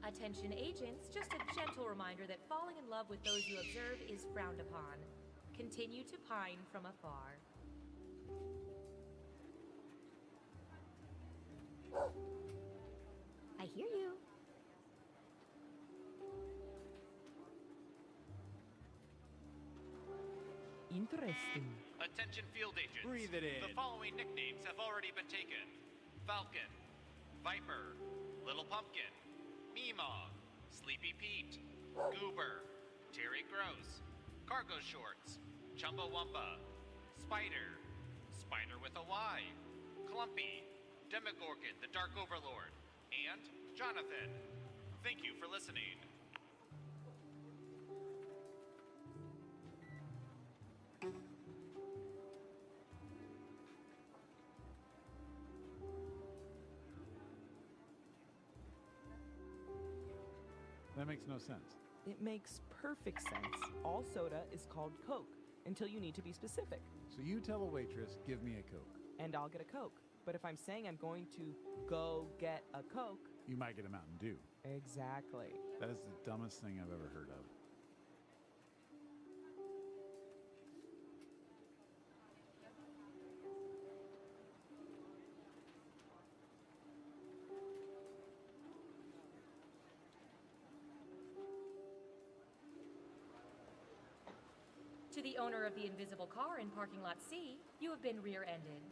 S6: Attention agents, just a gentle reminder that falling in love with those you observe is frowned upon. Continue to pine from afar.
S7: I hear you.
S5: Interesting.
S8: Attention field agents.
S4: Breathe it in.
S8: The following nicknames have already been taken. Falcon, Viper, Little Pumpkin, Meemaw, Sleepy Pete, Goober, Terry Gross, Cargo Shorts, Chumbawamba, Spider, Spider with a Y, Clumpy, Demogorgon, the Dark Overlord, and Jonathan. Thank you for listening.
S9: That makes no sense.
S10: It makes perfect sense. All soda is called Coke until you need to be specific.
S9: So you tell a waitress, give me a Coke.
S10: And I'll get a Coke. But if I'm saying I'm going to go get a Coke,
S9: You might get a Mountain Dew.
S10: exactly.
S9: That is the dumbest thing I've ever heard of.
S6: To the owner of the invisible car in parking lot C, you have been rear-ended.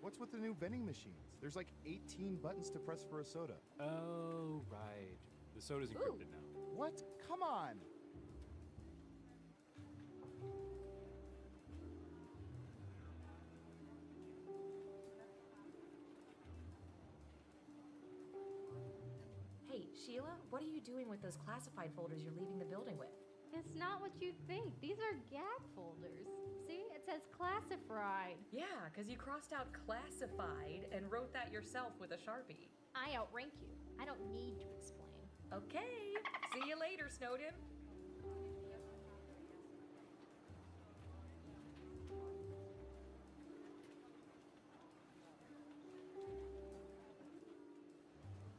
S11: What's with the new vending machines? There's like 18 buttons to press for a soda.
S12: Oh, right. The soda's encrypted now.
S11: What? Come on!
S6: Hey, Sheila, what are you doing with those classified folders you're leaving the building with?
S7: It's not what you think. These are gag folders. See, it says classified.
S6: Yeah, because you crossed out classified and wrote that yourself with a Sharpie.
S7: I outrank you. I don't need to explain.
S6: Okay, see you later, Snowden.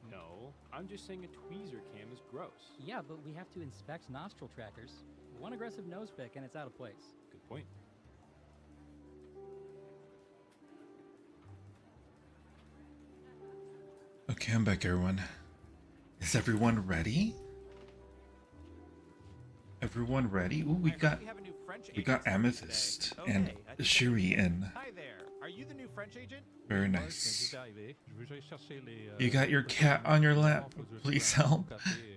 S12: No, I'm just saying a tweezer cam is gross.
S13: Yeah, but we have to inspect nostril trackers. One aggressive nose pick and it's out of place.
S12: Good point.
S1: Okay, I'm back, everyone. Is everyone ready? Everyone ready? Ooh, we got
S4: We have a new French
S1: we
S4: agent
S1: got
S4: today.
S1: Amethyst and
S4: Okay, I think
S1: Shiri in.
S4: Hi there. Are you the new French agent?
S1: Very nice. You got your cat on your lap. Please help.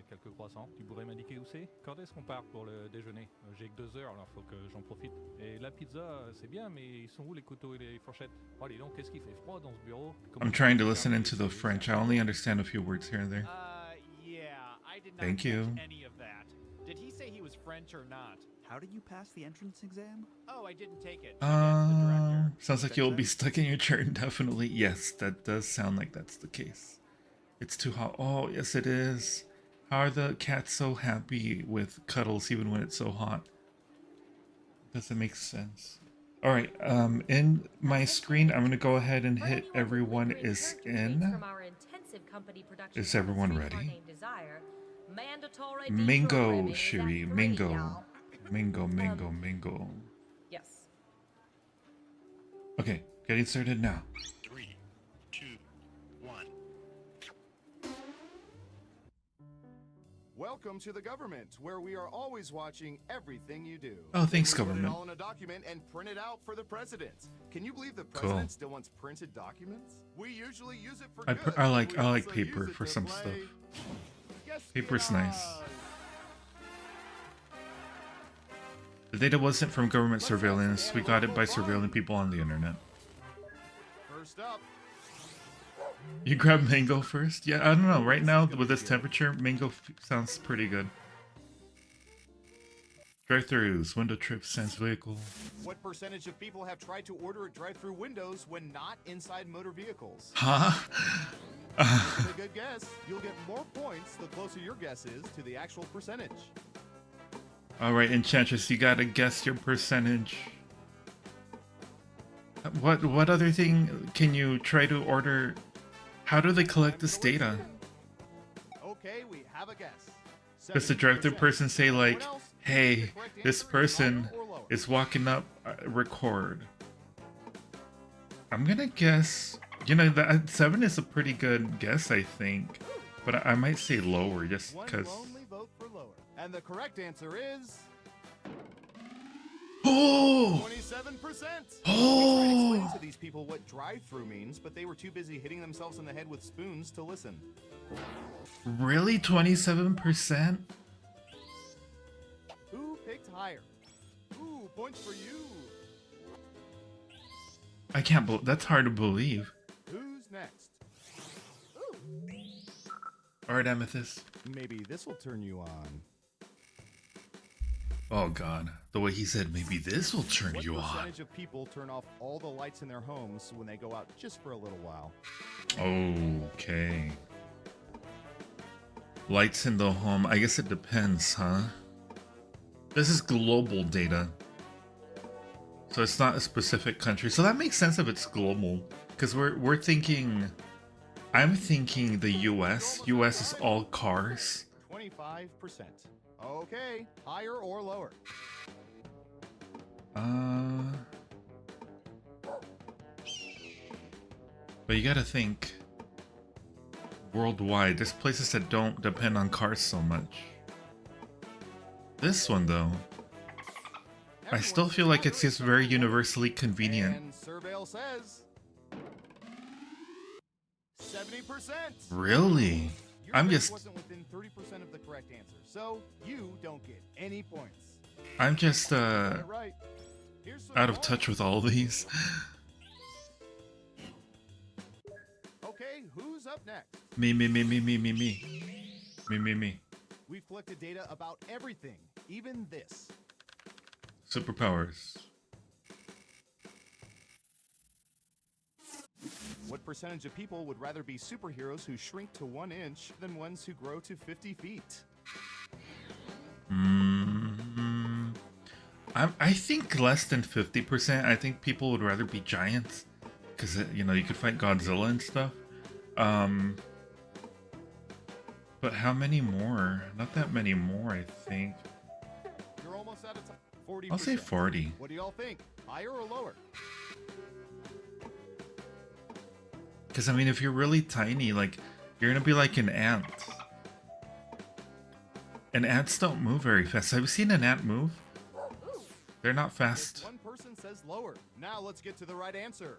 S14: Quelques croissants. Tu pourrais m'indiquer où c'est? Quand est-ce qu'on part pour le déjeuner? J'ai que 2 heures, alors faut que j'en profite. Et la pizza, c'est bien, mais ils sont où les couteaux et les fourchettes? Oh, dis donc, qu'est-ce qu'il fait froid dans ce bureau?
S1: I'm trying to listen into the French. I only understand a few words here and there.
S4: Yeah, I did not
S1: Thank
S4: catch
S1: you.
S4: any of that. Did he say he was French or not?
S15: How did you pass the entrance exam?
S4: Oh, I didn't take it. I guess the director.
S1: Sounds like you'll be stuck in your chair indefinitely. Yes, that does sound like that's the case. It's too hot. Oh, yes, it is. How are the cats so happy with cuddles even when it's so hot? Doesn't make sense. All right, in my screen, I'm gonna go ahead and hit everyone is in.
S6: From our intensive company production
S1: Is everyone
S6: of
S1: ready?
S6: Named Desire, mandatory
S1: Mingo,
S6: deprogramming is at
S1: Shiri,
S6: 3,
S1: Mingo.
S6: y'all.
S1: Mingo, Mingo, Mingo.
S6: Yes.
S1: Okay, getting started now.
S2: 3, 2, 1. Welcome to the government, where we are always watching everything you do.
S1: Oh, thanks,
S2: We put
S1: government.
S2: it all in a document and print it out for the president. Can you believe the
S1: Cool.
S2: president still wants printed documents? We usually use it for
S1: I
S2: good.
S1: like
S2: We
S1: I like
S2: also
S1: paper
S2: use it
S1: for
S2: to
S1: some
S2: play
S1: stuff. Paper's nice.
S2: espionage.
S1: The data wasn't from government surveillance. We got it by surveilling people on the internet.
S2: First up,
S1: You grab mango first? Yeah, I don't know. Right now, with this temperature, mango sounds pretty good. Drive-thrus, window trips, sense vehicle.
S2: what percentage of people have tried to order at drive-through windows when not inside motor vehicles?
S1: Huh?
S11: With a good guess, you'll get more points the closer your guess is to the actual percentage.
S1: All right, Enchantress, you gotta guess your percentage. What other thing can you try to order? How do they collect this data?
S11: Okay, we have a guess.
S1: Does the directed person say like, hey, this person is walking up, record? I'm gonna guess, you know, that 7 is a pretty good guess, I think. But I might say lower just because.
S11: One lonely vote for lower. And the correct answer is...
S1: Oh!
S11: 27%!
S1: Oh!
S11: We tried to explain to these people what drive-through means, but they were too busy hitting themselves in the head with spoons to listen.
S1: Really? 27%?
S11: Who picked higher? Ooh, points for you.
S1: I can't believe that's hard to believe.
S11: Who's next?
S1: Alright, Amethyst.
S11: Maybe this will turn you on.
S1: Oh god. The way he said maybe this will turn you
S11: What
S1: on.
S11: percentage of people turn off all the lights in their homes when they go out just for a little while?
S1: Okay. Lights in the home. I guess it depends, huh? This is global data. So it's not a specific country. So that makes sense if it's global. Because we're thinking... I'm thinking the US. US is all cars.
S11: 25%. Okay, higher or lower?
S1: But you gotta think... worldwide. There's places that don't depend on cars so much. This one, though... I still feel like it's just very universally convenient.
S11: And Surveil says 70%.
S1: Really? I'm
S11: Your guess
S1: just...
S11: wasn't within 30% of the correct answer, so you don't get any points.
S1: I'm just,
S11: Got it right. Here's some
S1: out of
S11: points.
S1: touch with all these.
S11: Okay, who's up next?
S1: Me.
S11: We've collected data about everything, even this.
S1: Superpowers.
S11: What percentage of people would rather be superheroes who shrink to 1 inch than ones who grow to 50 feet?
S1: I think less than 50%. I think people would rather be giants. Because, you know, you could fight Godzilla and stuff. But how many more? Not that many more, I think.
S11: You're almost out of time. 40%.
S1: I'll say 40.
S11: What do y'all think? Higher or lower?
S1: Because, I mean, if you're really tiny, like, you're going to be like an ant. And ants don't move very fast. Have you seen an ant move? They're not fast.
S11: One person says lower. Now let's get to the right answer.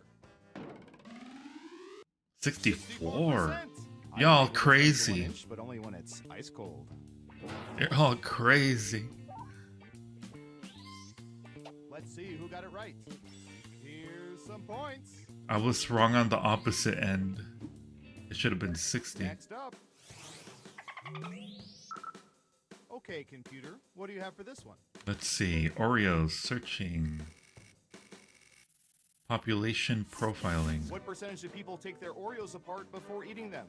S1: 64. Y'all crazy.
S11: 1 inch, but only when it's ice cold.
S1: You're all crazy.
S11: Let's see who got it right. Here's some points.
S1: I was wrong on the opposite end. It should have been 60.
S11: Next up. Okay, computer, what do you have for this one?
S1: Let's see. Oreos. Searching. Population profiling.
S11: What percentage of people take their Oreos apart before eating them?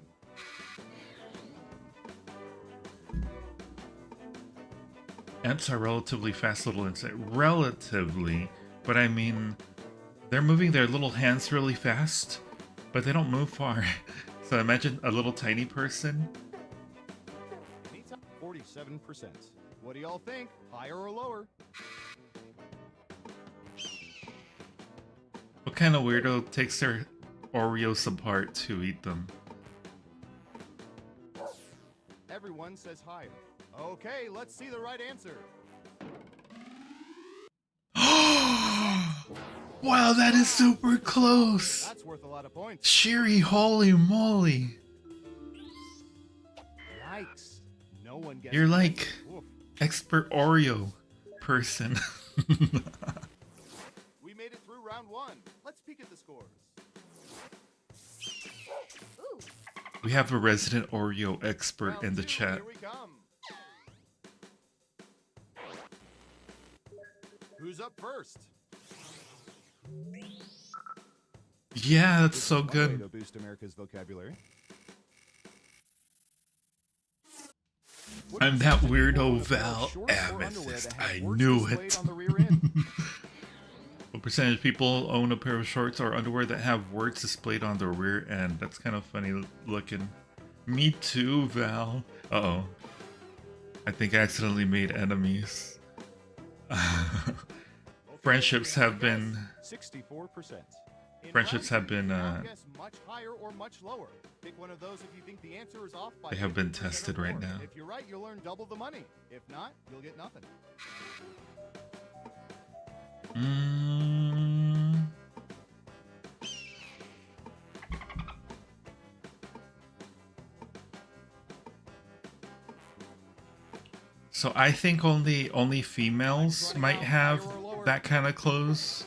S1: Ants are relatively fast little insects. Relatively. But I mean, they're moving their little hands really fast, but they don't move far. So imagine a little tiny person.
S11: 47%. What do y'all think? Higher or lower?
S1: What kind of weirdo takes their Oreos apart to eat them?
S11: Everyone says higher. Okay, let's see the right answer.
S1: Wow, that is super close.
S11: That's worth a lot of points.
S1: Shiri, holy moly.
S11: Yikes. No one gets
S1: You're
S11: it.
S1: like
S11: Oof.
S1: expert Oreo person.
S11: We made it through round 1. Let's peek at the scores.
S7: Ooh,
S1: We have a resident Oreo expert
S11: Round
S1: in the
S11: 2,
S1: chat.
S11: Here we come. Who's up first?
S1: Yeah, that's
S11: This
S1: so
S11: is one way
S1: good.
S11: to boost America's vocabulary.
S1: I'm that weirdo Val Amethyst. I knew it. What percentage of people own a pair of shorts or underwear that have words displayed on the rear end? That's kind of funny looking. Me too, Val. Uh-oh. I think I accidentally made enemies. Friendships have been...
S11: 64%.
S1: Friendships have been,
S11: Guess much higher or much lower. Pick one of those if you think the answer is off by
S1: they have been
S11: 50%
S1: tested
S11: or
S1: right
S11: more.
S1: now.
S11: If you're right, you'll earn double the money. If not, you'll get nothing.
S1: So I think only females might have that kind of clothes.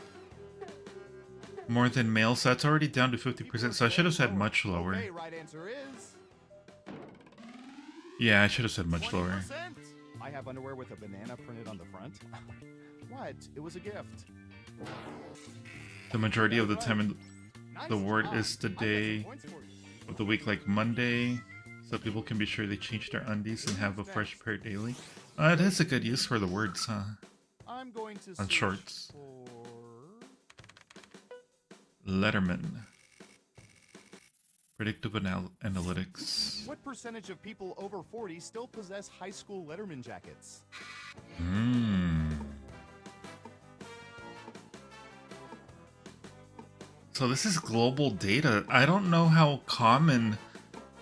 S1: More than males, so that's already down to 50%, so I should have said much lower.
S11: Okay, right answer is
S1: Yeah, I should have said much lower.
S11: 20%. I have underwear with a banana printed on the front. What? It was a gift.
S1: The majority of the time the word is the day of the week, like Monday, so people can be sure they change their undies and have a fresh pair daily. It is a good use for the words, huh?
S11: I'm going to
S1: On
S11: search
S1: shorts.
S11: for
S1: Letterman. Predictive analytics.
S11: what percentage of people over 40 still possess high school Letterman jackets?
S1: So this is global data. I don't know how common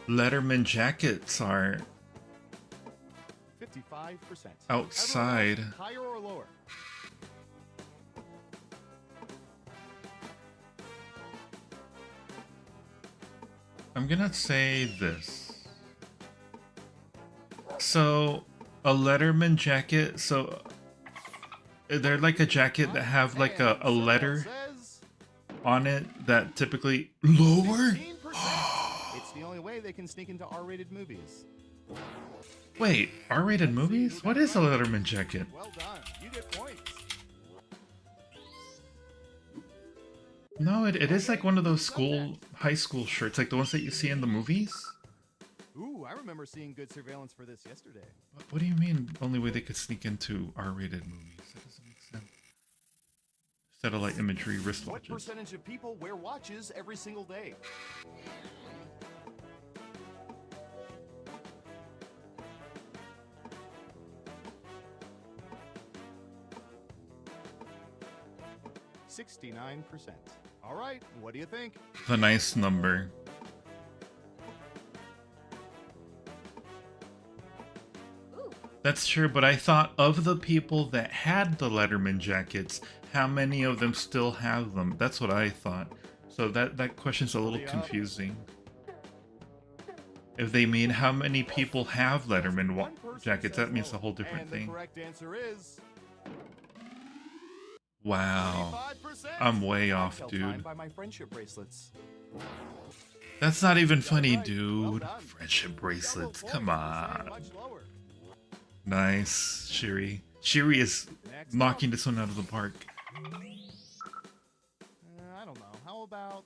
S1: Letterman jackets are
S11: 55%.
S1: outside.
S11: Everyone else, higher or lower?
S1: I'm gonna say this. So, a Letterman jacket, so they're like a jacket that have like a letter on it that typically lower?
S11: 15%. It's the only way they can sneak into R-rated movies.
S1: Wait, R-rated movies? What is a Letterman jacket?
S11: Well done. You get points.
S1: No, it is like one of those high school shirts, like the ones that you see in the movies.
S11: Ooh, I remember seeing good surveillance for this yesterday.
S1: What do you mean, only way they could sneak into R-rated movies? That doesn't make sense. Satellite imagery,
S11: What
S1: wristwatches.
S11: percentage of people wear watches every single day? $69%. All right, what do you think?
S1: The nice number. That's true, but I thought of the people that had the Letterman jackets, how many of them still have them? That's what I thought. So that question's a little confusing. If they mean how many people have Letterman jackets, that means a whole different
S11: And
S1: thing.
S11: the correct answer is
S1: Wow. I'm way
S11: I
S1: off,
S11: tell
S1: dude.
S11: time by my friendship bracelets.
S1: That's not even funny, dude. Friendship bracelets, come on.
S11: Much lower.
S1: Nice, Shiri. Shiri is knocking this one out of the park.
S11: I don't know. How about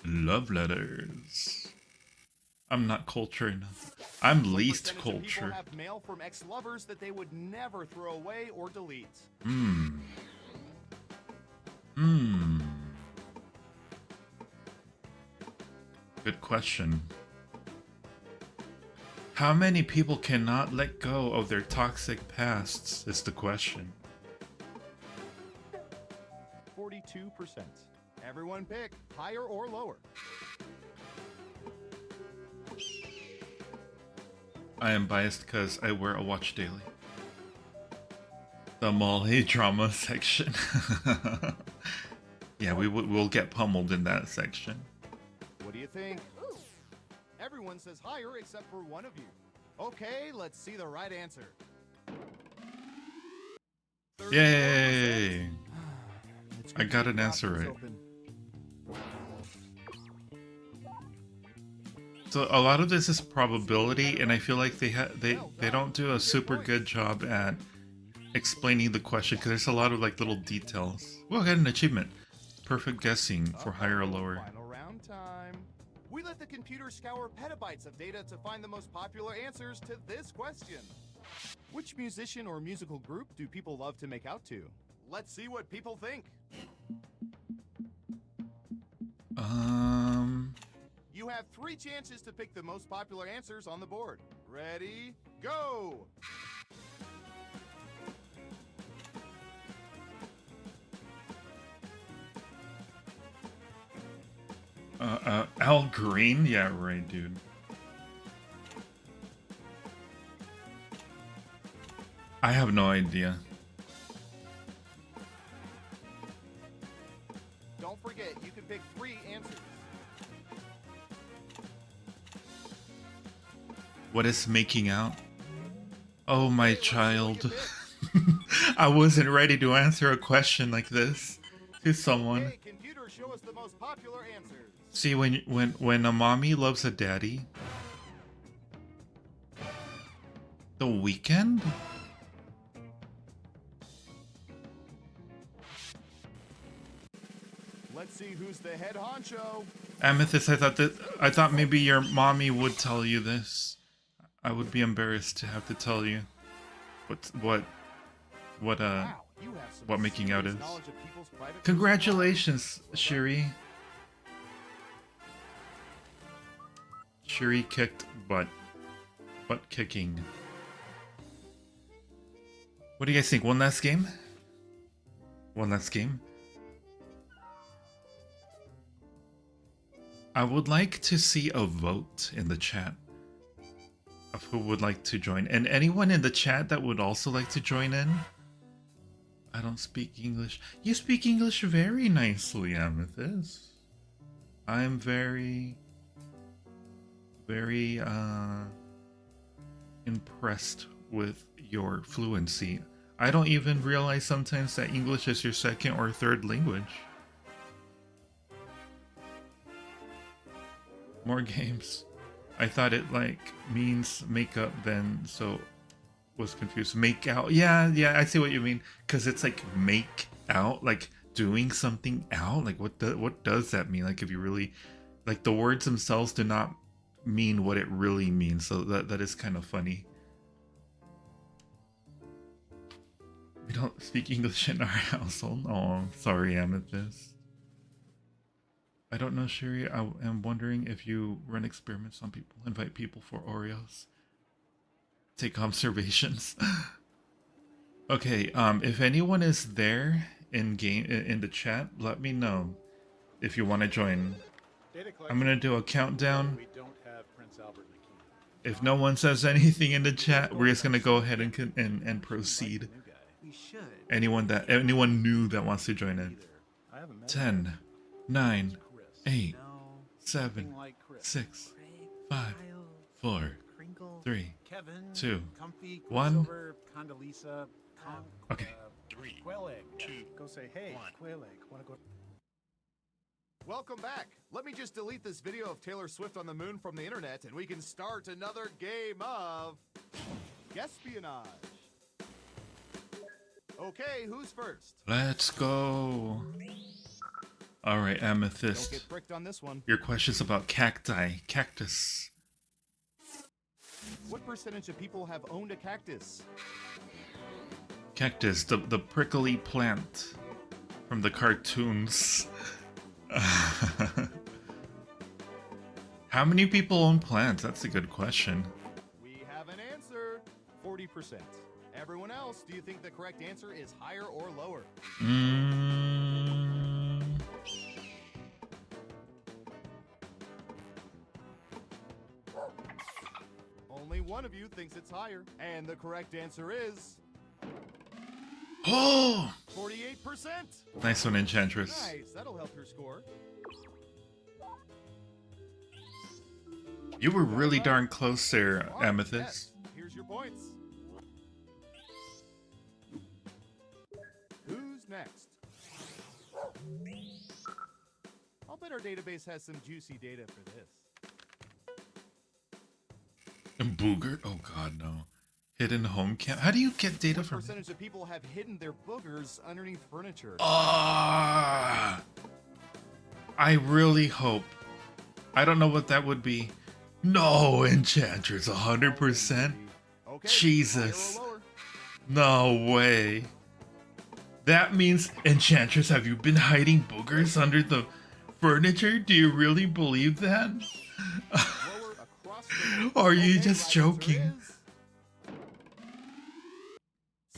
S1: Love letters. I'm not culture enough. I'm least
S11: percentage of people
S1: culture.
S11: have mail from ex-lovers that they would never throw away or delete?
S1: Good question. How many people cannot let go of their toxic pasts is the question.
S11: 42%. Everyone pick higher or lower.
S1: I am biased because I wear a watch daily. The Molly drama section. Yeah, we'll get pummeled in that section.
S11: What do you think? Everyone says higher except for one of you. Okay, let's see the right answer.
S1: Yay! I got an answer right. So a lot of this is probability, and I feel like they don't do a super good job at explaining the question because there's a lot of like little details. Well, I got an achievement. Perfect guessing for higher or lower.
S11: Final round time. We let the computer scour petabytes of data to find the most popular answers to this question. Which musician or musical group do people love to make out to? Let's see what people think. You have 3 chances to pick the most popular answers on the board. Ready, go!
S1: Al Green? Yeah, right, dude. I have no idea.
S11: Don't forget, you can pick 3 answers.
S1: What is making out? Oh, my child. I wasn't ready to answer a question like this to someone.
S11: Hey, computer, show us the most popular answers.
S1: See, when a mommy loves a daddy, The Weeknd?
S11: Let's see who's the head honcho.
S1: Amethyst, I thought maybe your mommy would tell you this. I would be embarrassed to have to tell you what making out is. Congratulations, Shiri. Shiri kicked butt. Butt kicking. What do you guys think? One last game? One last game? I would like to see a vote in the chat of who would like to join. And anyone in the chat that would also like to join in? I don't speak English. You speak English very nicely, Amethyst. I'm very impressed with your fluency. I don't even realize sometimes that English is your second or third language. More games. I thought it like means makeup then, so was confused. Make out. Yeah, I see what you mean. Cause it's like make out, like doing something out. Like what does that mean? Like if you really like the words themselves do not mean what it really means. So that is kind of funny. We don't speak English in our household. Oh, sorry, Amethyst. I don't know, Sherry. I am wondering if you run experiments on people, invite people for Oreos, take observations. Okay, if anyone is there in the chat, let me know if you want to join. I'm gonna do a countdown.
S9: We don't have Prince Albert in the kingdom.
S1: If no one says anything in the chat, we're just gonna go ahead and proceed.
S15: We should.
S1: Anyone new that wants to join in. 10, 9, 8, 7, 6, 5, 4, 3, 2, 1. Okay.
S9: Quail egg. Go say, hey, quail egg. Wanna go?
S11: Welcome back. Let me just delete this video of Taylor Swift on the moon from the internet and we can start another game of Guespionage. Okay, who's first?
S1: Let's go. All right, Amethyst.
S11: Don't get pricked on this one.
S1: Your question's about cactus.
S11: What percentage of people have owned a cactus?
S1: Cactus, the prickly plant from the cartoons. How many people own plants? That's a good question.
S11: We have an answer. 40%. Everyone else, do you think the correct answer is higher or lower? Only one of you thinks it's higher, and the correct answer is...
S1: Oh!
S11: 48%!
S1: Nice one, Enchantress.
S11: Nice, that'll help your score.
S1: You were really darn close there, Amethyst.
S11: Yes. Here's your points. Who's next? I'll bet our database has some juicy data for this.
S1: Booger? Oh god, no. Hidden home cam. How do you get data
S11: What
S1: from?
S11: percentage of people have hidden their boogers underneath furniture?
S1: I really hope I don't know what that would be. No, Enchantress, 100%. Jesus. No way. That means, Enchantress, have you been hiding boogers under the furniture? Do you really believe that? Or are you just joking?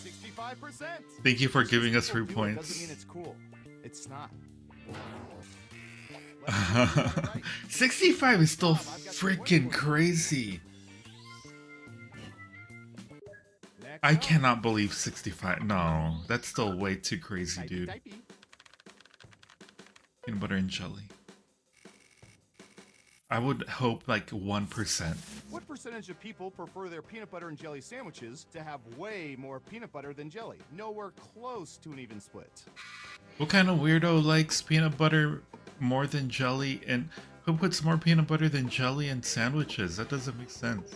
S11: 65%.
S1: Thank you for giving us 3 points.
S11: Doesn't mean it's cool. It's not.
S1: 65 is still freaking crazy. I cannot believe 65. No, that's still way too crazy, dude. Peanut butter and jelly. I would hope like 1%.
S11: What percentage of people prefer their peanut butter and jelly sandwiches to have way more peanut butter than jelly? Nowhere close to an even split.
S1: What kind of weirdo likes peanut butter more than jelly? And who puts more peanut butter than jelly in sandwiches? That doesn't make sense.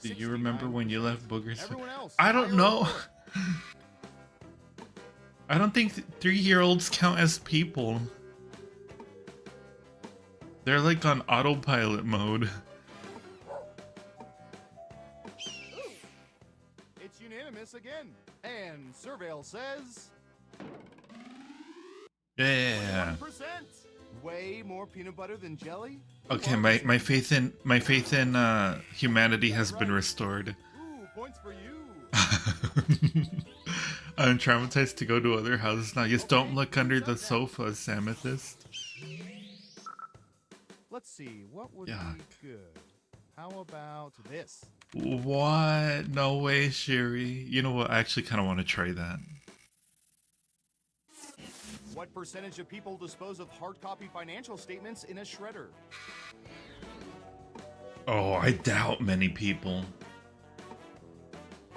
S1: Do you remember when you left boogers? I don't know. I don't think 3-year-olds count as people. They're like on autopilot mode.
S11: It's unanimous again. And Surveil says...
S1: Yeah.
S11: 1%. Way more peanut butter than jelly?
S1: Okay, my faith in humanity has been restored.
S11: Ooh, points for you.
S1: I'm traumatized to go to other houses now. Just don't look under the sofa, Amethyst.
S11: Let's see, what would be good? How about this?
S1: What? No way, Sherry. You know what? I actually kind of want to try that.
S11: What percentage of people dispose of hard copy financial statements in a shredder?
S1: Oh, I doubt many people.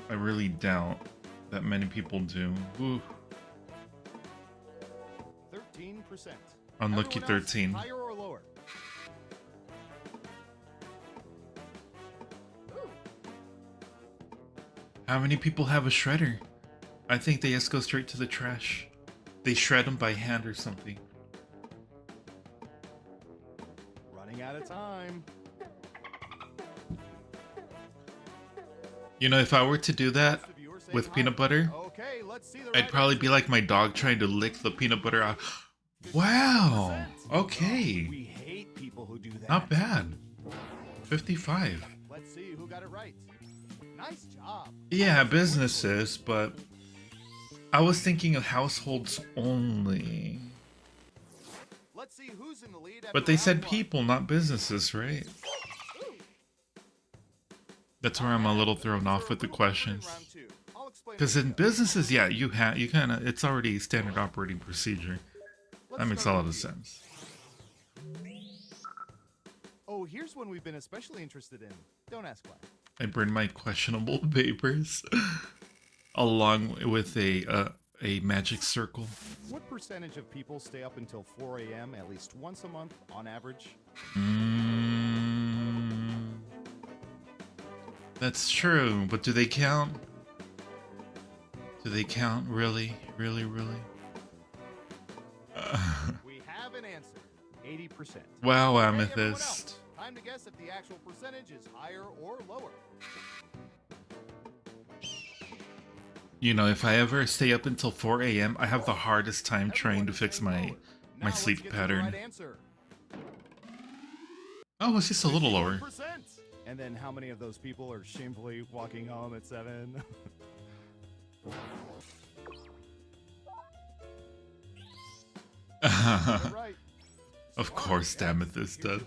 S1: I really doubt that many people do. Ooh.
S11: 13%.
S1: Unlucky 13.
S11: Higher or lower?
S1: How many people have a shredder? I think they just go straight to the trash. They shred them by hand or something.
S11: Running out of time.
S1: You know, if I were to do that with peanut butter, I'd probably be like my dog trying to lick the peanut butter out. Wow. Okay.
S11: We hate people who do that.
S1: Not bad. 55.
S11: Let's see who got it right. Nice job.
S1: Yeah, businesses, but I was thinking of households only.
S11: Let's see who's in the lead.
S1: But they said people, not businesses, right? That's where I'm a little thrown off with the questions. Because in businesses, yeah, you kind of, it's already standard operating procedure. That makes a lot of sense.
S11: Oh, here's one we've been especially interested in. Don't ask why.
S1: I burned my questionable papers along with a magic circle.
S11: What percentage of people stay up until 4 a.m. at least once a month on average?
S1: That's true, but do they count? Do they count? Really? Really, really?
S11: We have an answer. 80%.
S1: Wow, Amethyst.
S11: Time to guess if the actual percentage is higher or lower.
S1: You know, if I ever stay up until 4 a.m., I have the hardest time trying to fix my sleep pattern. Oh, it's just a little lower.
S11: And then how many of those people are shamefully walking home at 7?
S1: Of course, Amethyst does.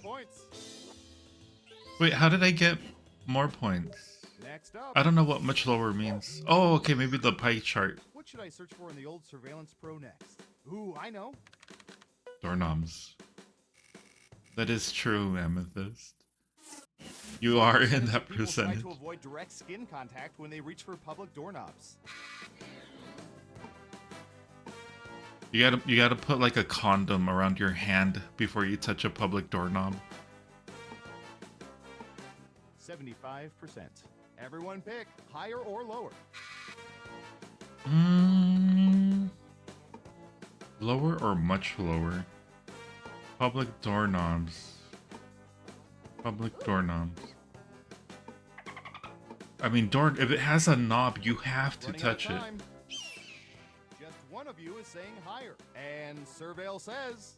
S1: Wait, how did I get more points? I don't know what much lower means. Oh, okay, maybe the pie chart.
S11: What should I search for in the old Surveillance Pro next? Ooh, I know.
S1: Doorknobs. That is true, Amethyst. You are in that percentage.
S11: Try to avoid direct skin contact when they reach for public doorknobs.
S1: You gotta put like a condom around your hand before you touch a public doorknob.
S11: 75%. Everyone pick higher or lower.
S1: Lower or much lower? Public doorknobs. Public doorknobs. I mean, if it has a knob, you have to touch it.
S11: Just one of you is saying higher, and Surveil says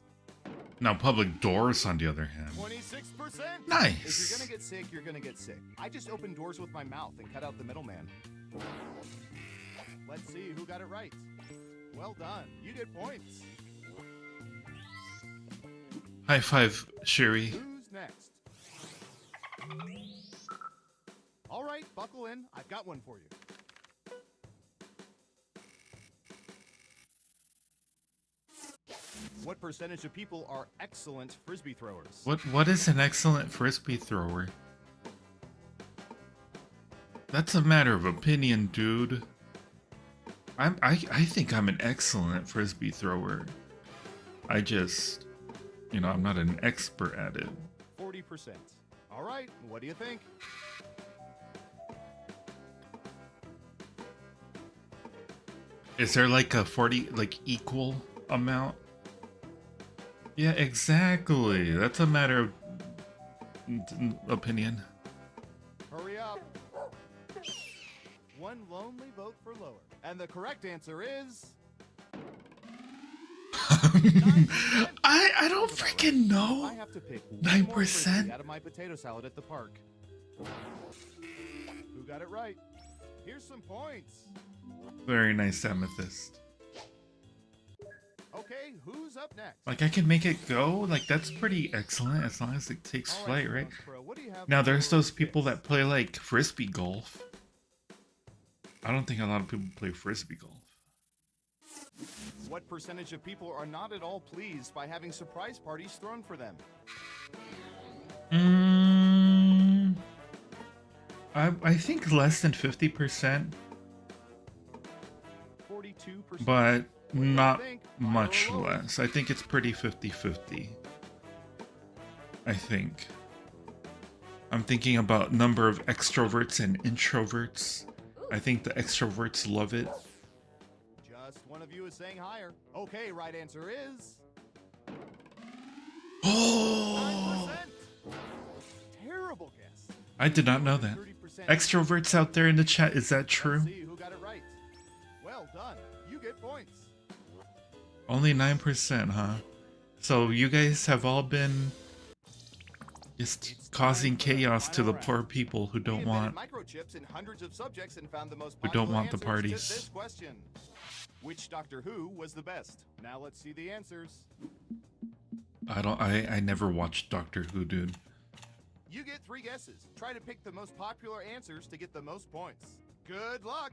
S1: Now, public doors, on the other hand.
S11: 26%.
S1: Nice.
S11: If you're gonna get sick, you're gonna get sick. I just open doors with my mouth and cut out the middleman. Let's see who got it right. Well done. You get points.
S1: High five, Sherry.
S11: Who's next? All right, buckle in. I've got one for you. What percentage of people are excellent frisbee throwers?
S1: What is an excellent frisbee thrower? That's a matter of opinion, dude. I think I'm an excellent frisbee thrower. I just, you know, I'm not an expert at it.
S11: 40%. All right, what do you think?
S1: Is there like a 40, like equal amount? Yeah, exactly. That's a matter of opinion.
S11: Hurry up. One lonely vote for lower. And the correct answer is...
S1: I don't freaking know.
S11: I have to pick
S1: 9%
S11: out of my potato salad at the park. Who got it right? Here's some points.
S1: Very nice, Amethyst.
S11: Okay, who's up next?
S1: Like, I can make it go? Like, that's pretty excellent as long as it takes flight, right? Now, there's those people that play, like, frisbee golf. I don't think a lot of people play frisbee golf.
S11: What percentage of people are not at all pleased by having surprise parties thrown for them?
S1: I think less than 50%.
S11: 42%.
S1: But not much less. I think it's pretty 50-50. I think. I'm thinking about number of extroverts and introverts. I think the extroverts love it.
S11: Just one of you is saying higher. Okay, right answer is...
S1: Oh!
S11: 9%. Terrible guess.
S1: I did not know that. Extroverts out there in the chat, is that true?
S11: Let's see who got it right. Well done. You get points.
S1: Only 9%, huh? So you guys have all been just causing chaos to the poor people who don't want
S11: Microchips in hundreds of subjects and found the most
S1: who don't want the
S11: answers to
S1: parties.
S11: this question. Which Doctor Who was the best? Now let's see the answers.
S1: I never watched Doctor Who, dude.
S11: You get 3 guesses. Try to pick the most popular answers to get the most points. Good luck.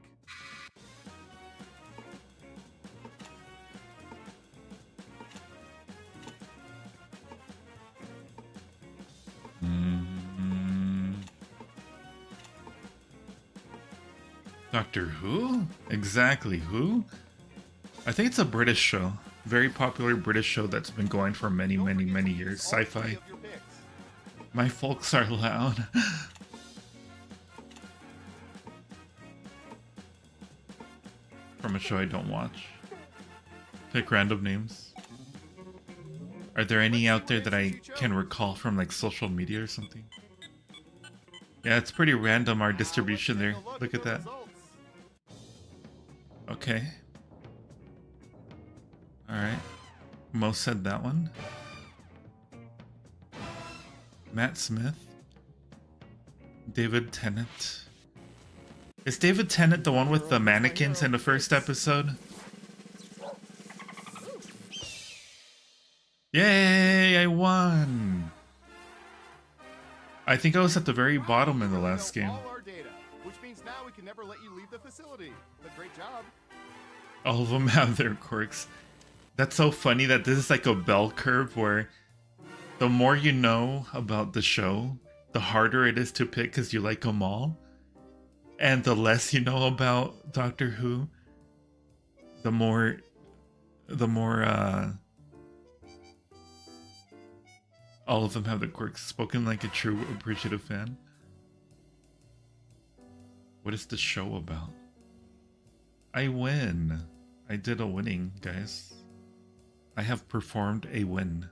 S1: Doctor Who? Exactly who? I think it's a British show. Very popular British show that's been going for many, many years. Sci-fi. My folks are loud. From a show I don't watch. Pick random names. Are there any out there that I can recall from like social media or something? Yeah, it's pretty random, our distribution there. Look at that. Okay. Alright. Mo said that one. Matt Smith. David Tennant. Is David Tennant the one with the mannequins in the first episode? Yay, I won! I think I was at the very bottom in the last game.
S11: All our data, which means now we can never let you leave the facility. But great job.
S1: All of them have their quirks. That's so funny that this is like a bell curve where the more you know about the show, the harder it is to pick because you like them all. And the less you know about Doctor Who, the more all of them have the quirks. Spoken like a true appreciative fan. What is the show about? I win. I did a winning, guys. I have performed a win.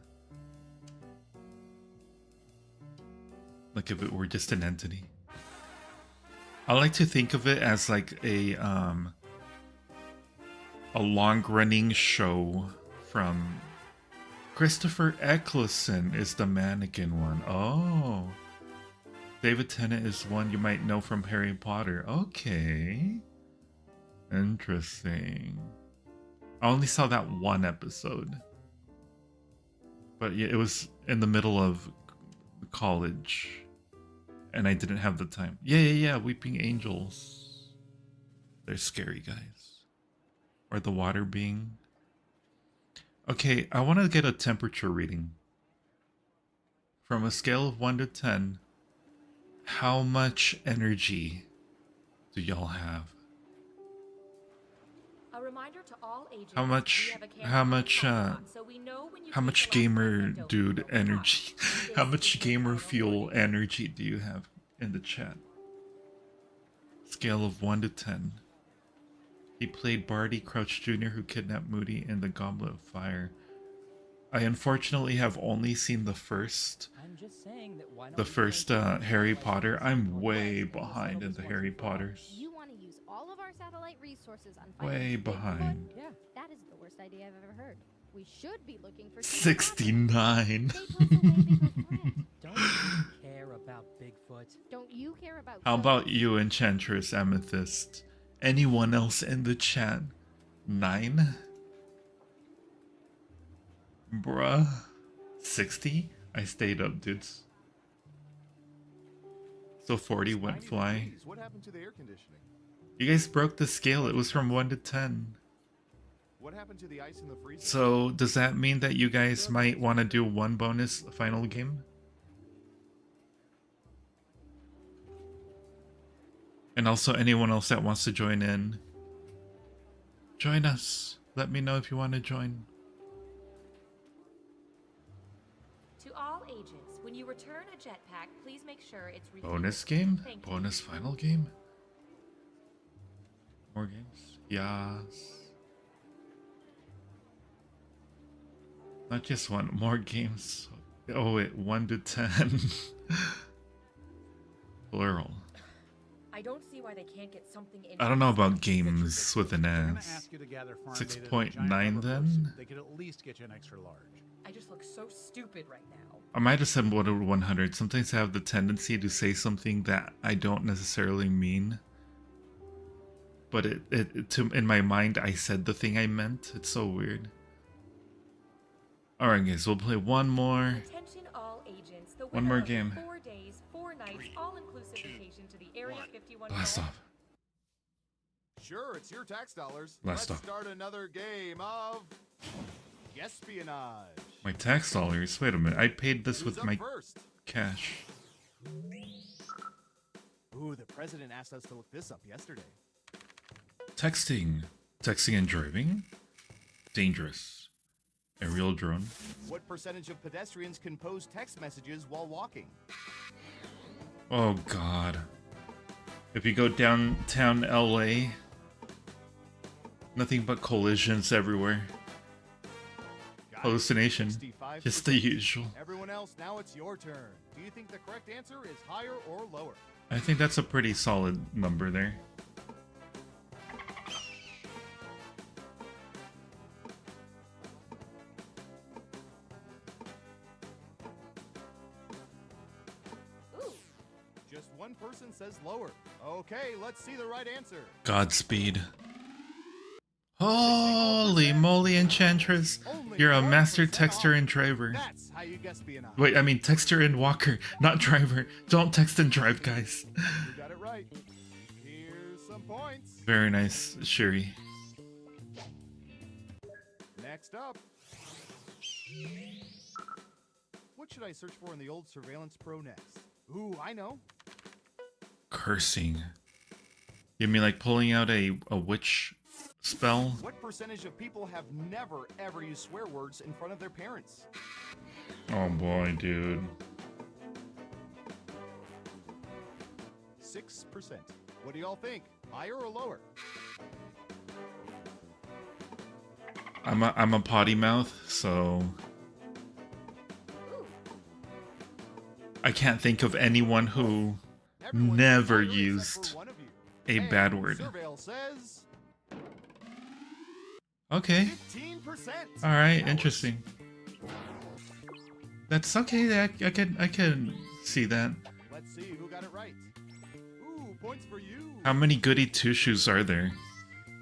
S1: Like if it were just an entity. I like to think of it as like a long-running show from Christopher Eccleston is the mannequin one. Oh. David Tennant is one you might know from Harry Potter. Okay. Interesting. I only saw that one episode. But yeah, it was in the middle of college. And I didn't have the time. Yeah. Weeping Angels. They're scary, guys. Or the water being. Okay, I want to get a temperature reading. From a scale of 1 to 10, how much energy do y'all have?
S6: A reminder to all agents,
S1: How much gamer dude energy, how much gamer fuel energy do you have in the chat? Scale of 1 to 10. He played Barty Crouch Jr. who kidnapped Moody in the Goblet of Fire. I unfortunately have only seen the first Harry Potter. I'm way behind in the Harry Potters.
S7: You want to use all of our satellite resources on
S1: Way behind.
S7: Yeah, that is the worst idea I've ever heard. We should be looking for
S1: 69.
S13: Don't you care about Bigfoot?
S7: Don't you care about
S1: How about you, Enchantress Amethyst? Anyone else in the chat? 9? Bruh. 60? I stayed up, dudes. So 40 went fly.
S11: What happened to the air conditioning?
S1: You guys broke the scale. It was from 1 to 10.
S11: What happened to the ice in the freezer?
S1: So does that mean that you guys might want to do one bonus final game? And also anyone else that wants to join in, join us. Let me know if you want to join.
S6: To all agents, when you return a jetpack, please make sure it's refilled.
S1: Bonus game?
S6: Thank you.
S1: Bonus final game? More games? Yes. Not just one, more games. Oh wait, 1 to 10. Plural.
S6: I don't see why they can't get something in.
S1: I don't know about games with an
S9: They're gonna
S1: S.
S9: ask you to gather farm data in a
S1: 6.9
S9: giant rubber
S1: then?
S9: purse. They could at least get you an extra large.
S6: I just look so stupid right now.
S1: I might have said 1 to 100. Sometimes I have the tendency to say something that I don't necessarily mean. But in my mind, I said the thing I meant. It's so weird. Alright guys, we'll play one more.
S6: Attention all agents. The
S1: One more
S6: winner of the
S1: game.
S6: 4 days, 4 nights, all-inclusive vacation to the Area 51.
S1: Blast off.
S11: Sure, it's your tax dollars.
S1: Blast
S11: Let's
S1: off.
S11: start another game of espionage.
S1: My tax dollars. Wait a minute. I paid this
S11: Who's
S1: with
S11: up
S1: my
S11: first?
S1: cash.
S11: Ooh, the president asked us to look this up yesterday.
S1: Texting. Texting and driving? Dangerous. Aerial drone.
S11: What percentage of pedestrians can post text messages while walking?
S1: Oh god. If you go downtown LA, nothing but collisions everywhere. Hallucination.
S11: 65%.
S1: Just the usual.
S11: Everyone else, now it's your turn. Do you think the correct answer is higher or lower?
S1: I think that's a pretty solid number there.
S11: Just one person says lower. Okay, let's see the right answer.
S1: Godspeed. Holy moly, Enchantress. You're a master texter and driver.
S11: That's how you guess espionage.
S1: Wait, I mean texter and walker, not driver. Don't text and drive, guys.
S11: You got it right. Here's some points.
S1: Very nice, Shuri.
S11: Next up. What should I search for in the old Surveillance Pro next? Ooh, I know.
S1: Cursing. You mean like pulling out a witch spell?
S11: What percentage of people have never ever used swear words in front of their parents?
S1: Oh boy, dude.
S11: 6%. What do y'all think? Higher or lower?
S1: I'm a potty mouth, so I can't think of anyone who never used a bad word.
S11: Surveil says
S1: Okay.
S11: 15%.
S1: All right. Interesting. That's okay. I can see that.
S11: Let's see who got it right. Ooh, points for you.
S1: How many goody two shoes are there?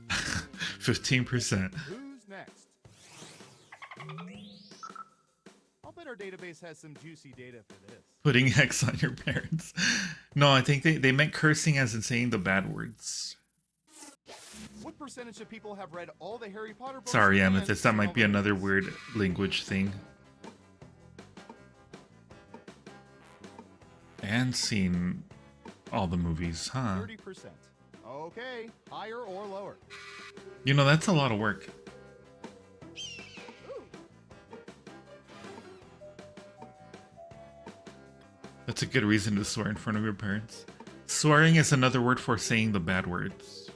S1: 15%.
S11: Who's next? I'll bet our database has some juicy data for this.
S1: Putting X on your parents. No, I think they meant cursing as in saying the bad words.
S11: What percentage of people have read all the Harry Potter books?
S1: Sorry,
S11: and
S1: Amethyst. That
S11: seen all
S1: might be
S11: the
S1: another
S11: movies?
S1: weird language thing. And seen all the movies, huh?
S11: 30%. Okay, higher or lower?
S1: You know, that's a lot of work. That's a good reason to swear in front of your parents. Swearing is another word for saying the bad words.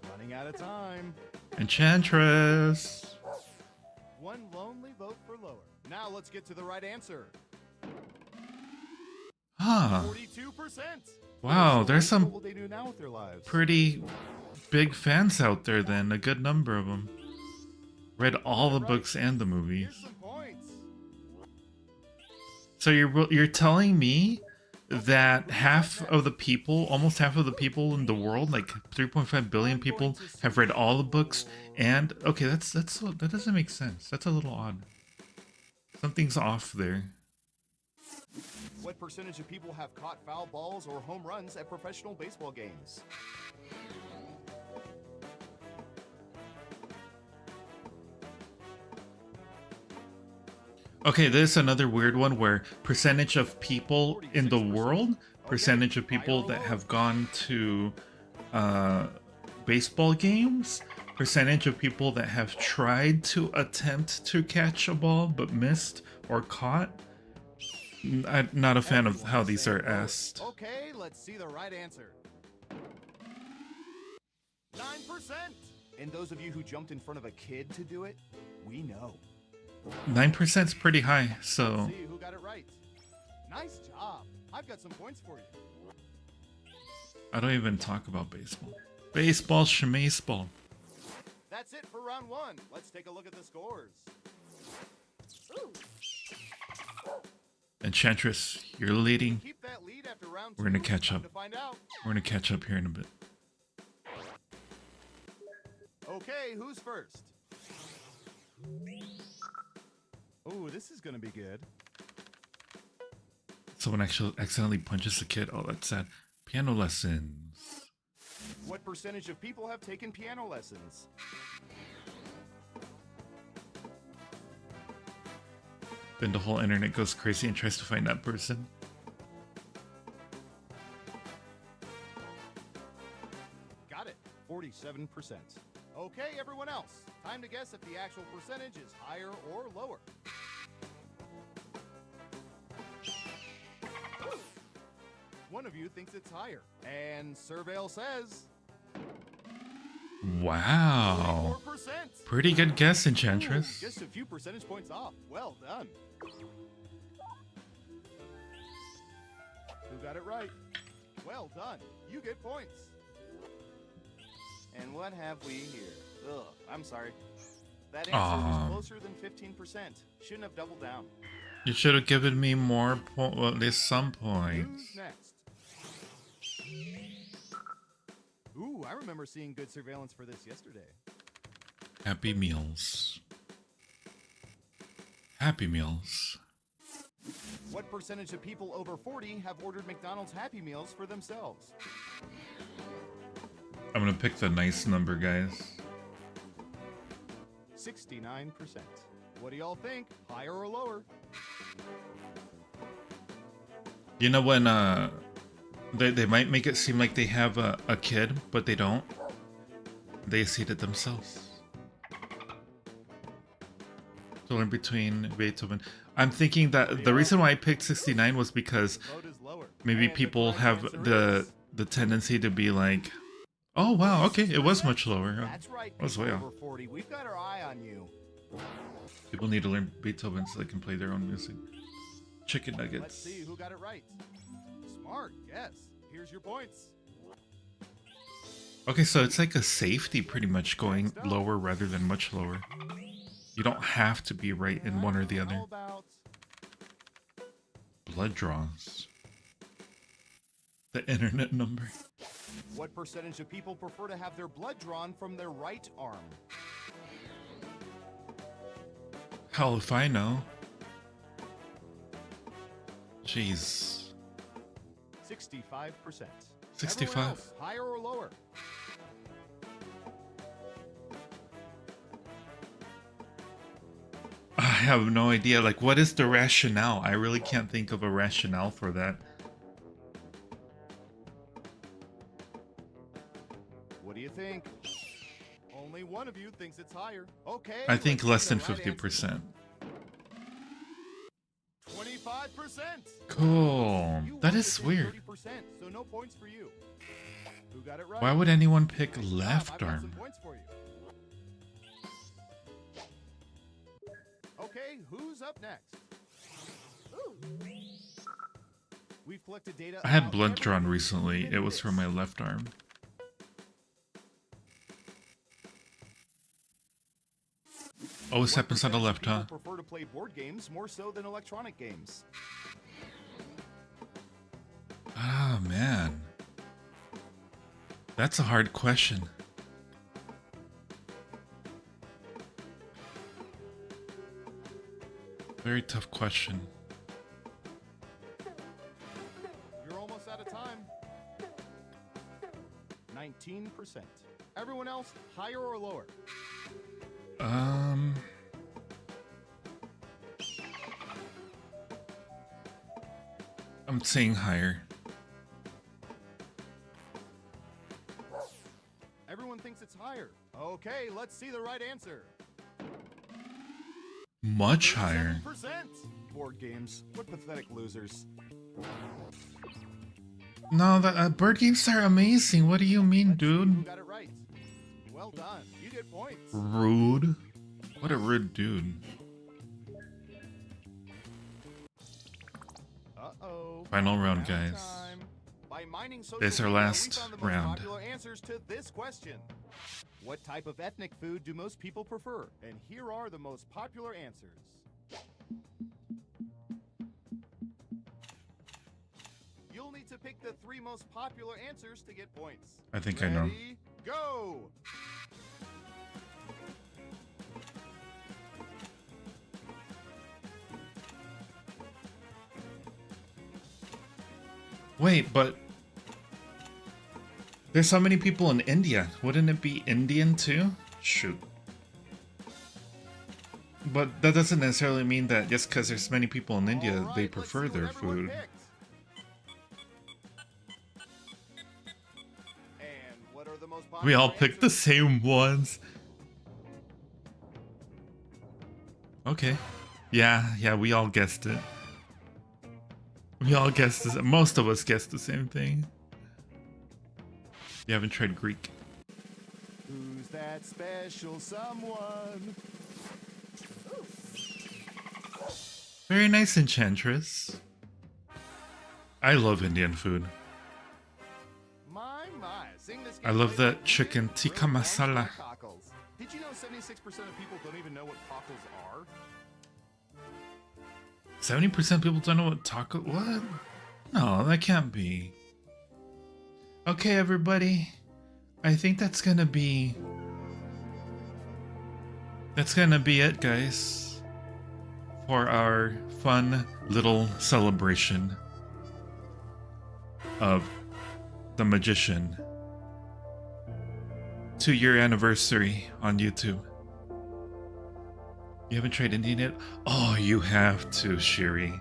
S11: Running out of time.
S1: Enchantress.
S11: One lonely vote for lower. Now let's get to the right answer.
S1: Huh.
S11: 42%.
S1: Wow, there's
S11: What
S1: some
S11: will they do now with their lives?
S1: pretty big fans out there then. A good number of them. Read all the books and the movies.
S11: Here's some points.
S1: So you're telling me that half of the people, almost half of the people in the world, like 3.5 billion people, have read all the books and okay, that doesn't make sense. That's a little odd. Something's off there.
S11: What percentage of people have caught foul balls or home runs at professional baseball games?
S1: Okay, this is another weird one where percentage of people in the world, percentage of people that have gone to baseball games, percentage of people that have tried to attempt to catch a ball but missed or caught. I'm not a fan of how these are asked.
S11: Okay, let's see the right answer. 9%. And those of you who jumped in front of a kid to do it, we know.
S1: 9% is pretty high,
S11: Let's
S1: so
S11: see who got it right. Nice job. I've got some points for you.
S1: I don't even talk about baseball. Baseball, schmaseball.
S11: That's it for round one. Let's take a look at the scores.
S1: Enchantress, you're leading.
S11: Keep that lead after round
S1: We're gonna
S11: two.
S1: catch
S11: Time
S1: up.
S11: to find out.
S1: We're gonna catch up here in a bit.
S11: Okay, who's first? Oh, this is gonna be good.
S1: Someone actually accidentally punches a kid. Oh, that's sad. Piano lessons.
S11: What percentage of people have taken piano lessons?
S1: Then the whole internet goes crazy and tries to find that person.
S11: Got it. 47%. Okay, everyone else. Time to guess if the actual percentage is higher or lower. One of you thinks it's higher. And Surveil says
S1: Wow.
S11: 4%.
S1: Pretty good guess,
S11: Ooh,
S1: Enchantress.
S11: just a few percentage points off. Well done. Who got it right? Well done. You get points. And what have we here? Ugh, I'm sorry. That answer
S1: Aw.
S11: was closer than 15%. Shouldn't have doubled down.
S1: You should have given me more well, at least some points.
S11: Who's next? Ooh, I remember seeing good surveillance for this yesterday.
S1: Happy Meals. Happy Meals.
S11: What percentage of people over 40 have ordered McDonald's Happy Meals for themselves?
S1: I'm gonna pick the nice number, guys.
S11: 69%. What do y'all think? Higher or lower?
S1: You know when they might make it seem like they have a kid, but they don't. They seed it themselves. To learn between Beethoven. I'm thinking that the reason why I picked 69 was because maybe people have the tendency to be like, Oh wow, okay, it was much lower.
S11: That's right.
S1: It was way off.
S11: Over 40. We've got our eye on you.
S1: People need to learn Beethoven so they can play their own music. Chicken
S11: Let's
S1: nuggets.
S11: see who got it right. Smart. Yes. Here's your points.
S1: Okay, so it's like a safety pretty much going lower rather than much lower. You don't have to be right in one or the other. Blood draws. The internet number.
S11: What percentage of people prefer to have their blood drawn from their right arm?
S1: Hell if I know. Jeez.
S11: 65%.
S1: 65.
S11: Everyone else, higher or lower?
S1: I have no idea. Like, what is the rationale? I really can't think of a rationale for that.
S11: What do you think? Only one of you thinks it's higher. Okay.
S1: I think less than
S11: let's see the right
S1: 50%.
S11: 25%.
S1: Cool. That is weird.
S11: 30%, so no points for you. Who got it right?
S1: Why would anyone pick
S11: Good job,
S1: left
S11: I've got
S1: arm?
S11: some points for you. Okay, who's up next? We've collected data.
S1: I had
S11: about
S1: blood
S11: every
S1: drawn
S11: food
S1: recently.
S11: in
S1: It was
S11: this.
S1: from my left arm. Always
S11: What
S1: happens on the left,
S11: percentage
S1: huh?
S11: of people prefer to play board games more so than electronic games?
S1: Ah, man. That's a hard question. Very tough question.
S11: You're almost out of time. 19%. Everyone else, higher or lower?
S1: I'm saying higher.
S11: Everyone thinks it's higher. Okay, let's see the right answer.
S1: Much higher.
S11: 7%. Board games. What pathetic losers.
S1: No, the bird games are amazing. What do you mean,
S11: Who
S1: dude?
S11: got it right? Well done. You get points.
S1: Rude. What a rude dude.
S11: Uh-oh.
S1: Final round,
S11: Round
S1: guys.
S11: time. By mining social
S1: This is our
S11: media, we
S1: last
S11: found the most
S1: round.
S11: popular answers to this question. What type of ethnic food do most people prefer? And here are the most popular answers. You'll need to pick the 3 most popular answers to get points.
S1: I think I know.
S11: Ready, go!
S1: Wait, but there's so many people in India. Wouldn't it be Indian too? Shoot. But that doesn't necessarily mean that just because there's many people in India,
S11: All
S1: they
S11: right,
S1: prefer
S11: let's see
S1: their
S11: what everyone
S1: food.
S11: picked. And what are the most
S1: We all
S11: popular
S1: picked the
S11: answers?
S1: same ones. Okay. Yeah, we all guessed it. We all guessed this. Most of us guessed the same thing. You haven't tried Greek.
S11: Who's that special someone?
S1: Very nice, Enchantress. I love Indian food.
S11: My, sing this
S1: I
S11: game
S1: love
S11: played
S1: that
S11: by
S1: chicken
S11: Nick
S1: tikka
S11: Grilled
S1: masala.
S11: Lunch cockles. Did you know 76% of people don't even know what cockles are?
S1: 70% of people don't know what taco. What? No, that can't be. Okay, everybody. I think that's gonna be. That's gonna be it, guys. For our fun little celebration of The Magician 2-year anniversary on YouTube. You haven't tried Indian yet? Oh, you have to, Shiri.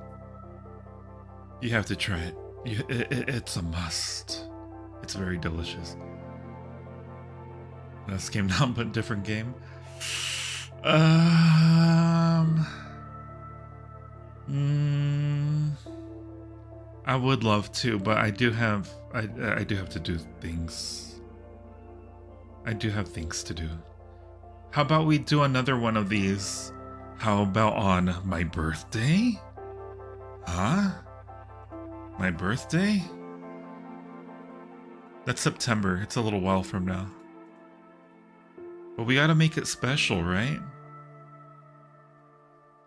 S1: You have to try it. It's a must. It's very delicious. That's game now, but different game. I would love to, but I do have to do things. I do have things to do. How about we do another one of these? How about on my birthday? Huh? My birthday? That's September. It's a little while from now. But we gotta make it special, right?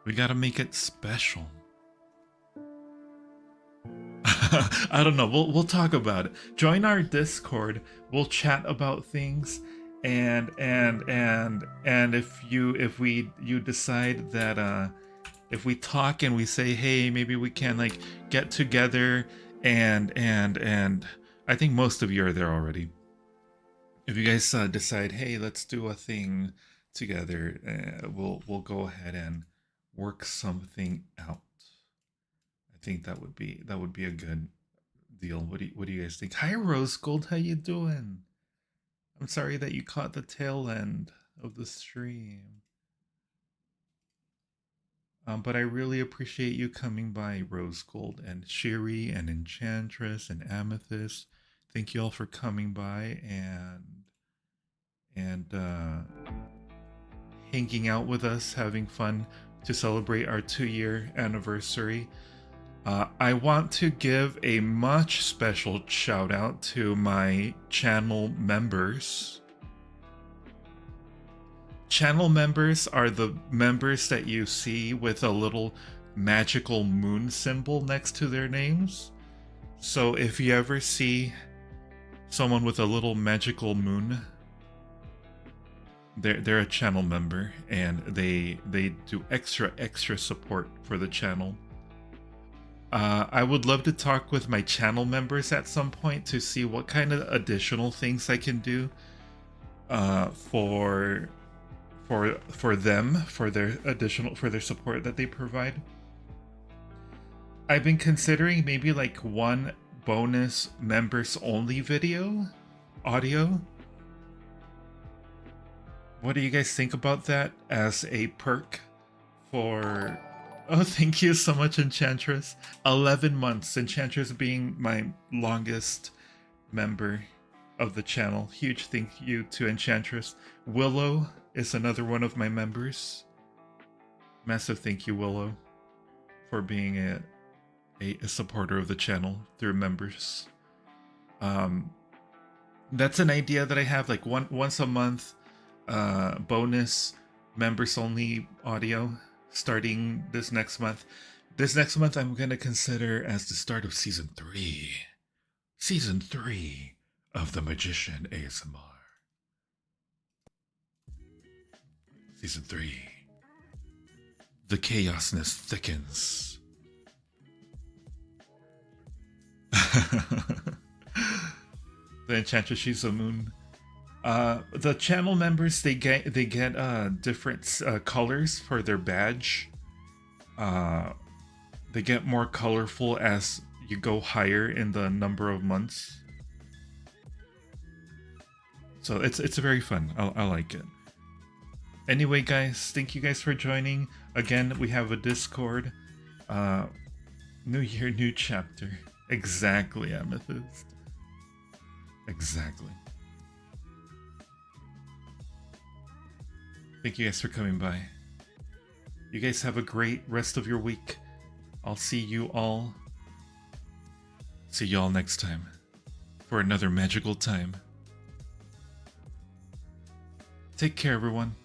S1: We gotta make it special. I don't know. We'll talk about it. Join our Discord. We'll chat about things, and if you decide that if we talk and we say, hey, maybe we can like get together, and I think most of you are there already. If you guys decide, hey, let's do a thing together, we'll go ahead and work something out. I think that would be a good deal. What do you guys think? Hi Rose Gold, how you doing? I'm sorry that you caught the tail end of the stream. But I really appreciate you coming by, Rose Gold and Shiri and Enchantress and Amethyst. Thank you all for coming by and hanging out with us, having fun to celebrate our 2-year anniversary. I want to give a much special shout out to my channel members. Channel members are the members that you see with a little magical moon symbol next to their names. So if you ever see someone with a little magical moon, they're a channel member, and they do extra support for the channel. I would love to talk with my channel members at some point to see what kind of additional things I can do for them, for their support that they provide. I've been considering maybe like one bonus members only audio. What do you guys think about that as a perk for... Oh, thank you so much, Enchantress. 11 months, Enchantress being my longest member of the channel. Huge thank you to Enchantress. Willow is another one of my members. Massive thank you, Willow, for being a supporter of the channel through members. That's an idea that I have, like once a month bonus members only audio starting this next month. This next month I'm going to consider as the start of season 3. Season 3 of The Magician ASMR. Season 3. The chaosness thickens. The Enchantress, she's a moon. The channel members, they get different colors for their badge. They get more colorful as you go higher in the number of months. So it's very fun. I like it. Anyway, guys, thank you guys for joining. Again, we have a Discord. New year, new chapter. Exactly, Amethyst. Exactly. Thank you guys for coming by. You guys have a great rest of your week. I'll see you all next time for another magical time. Take care, everyone.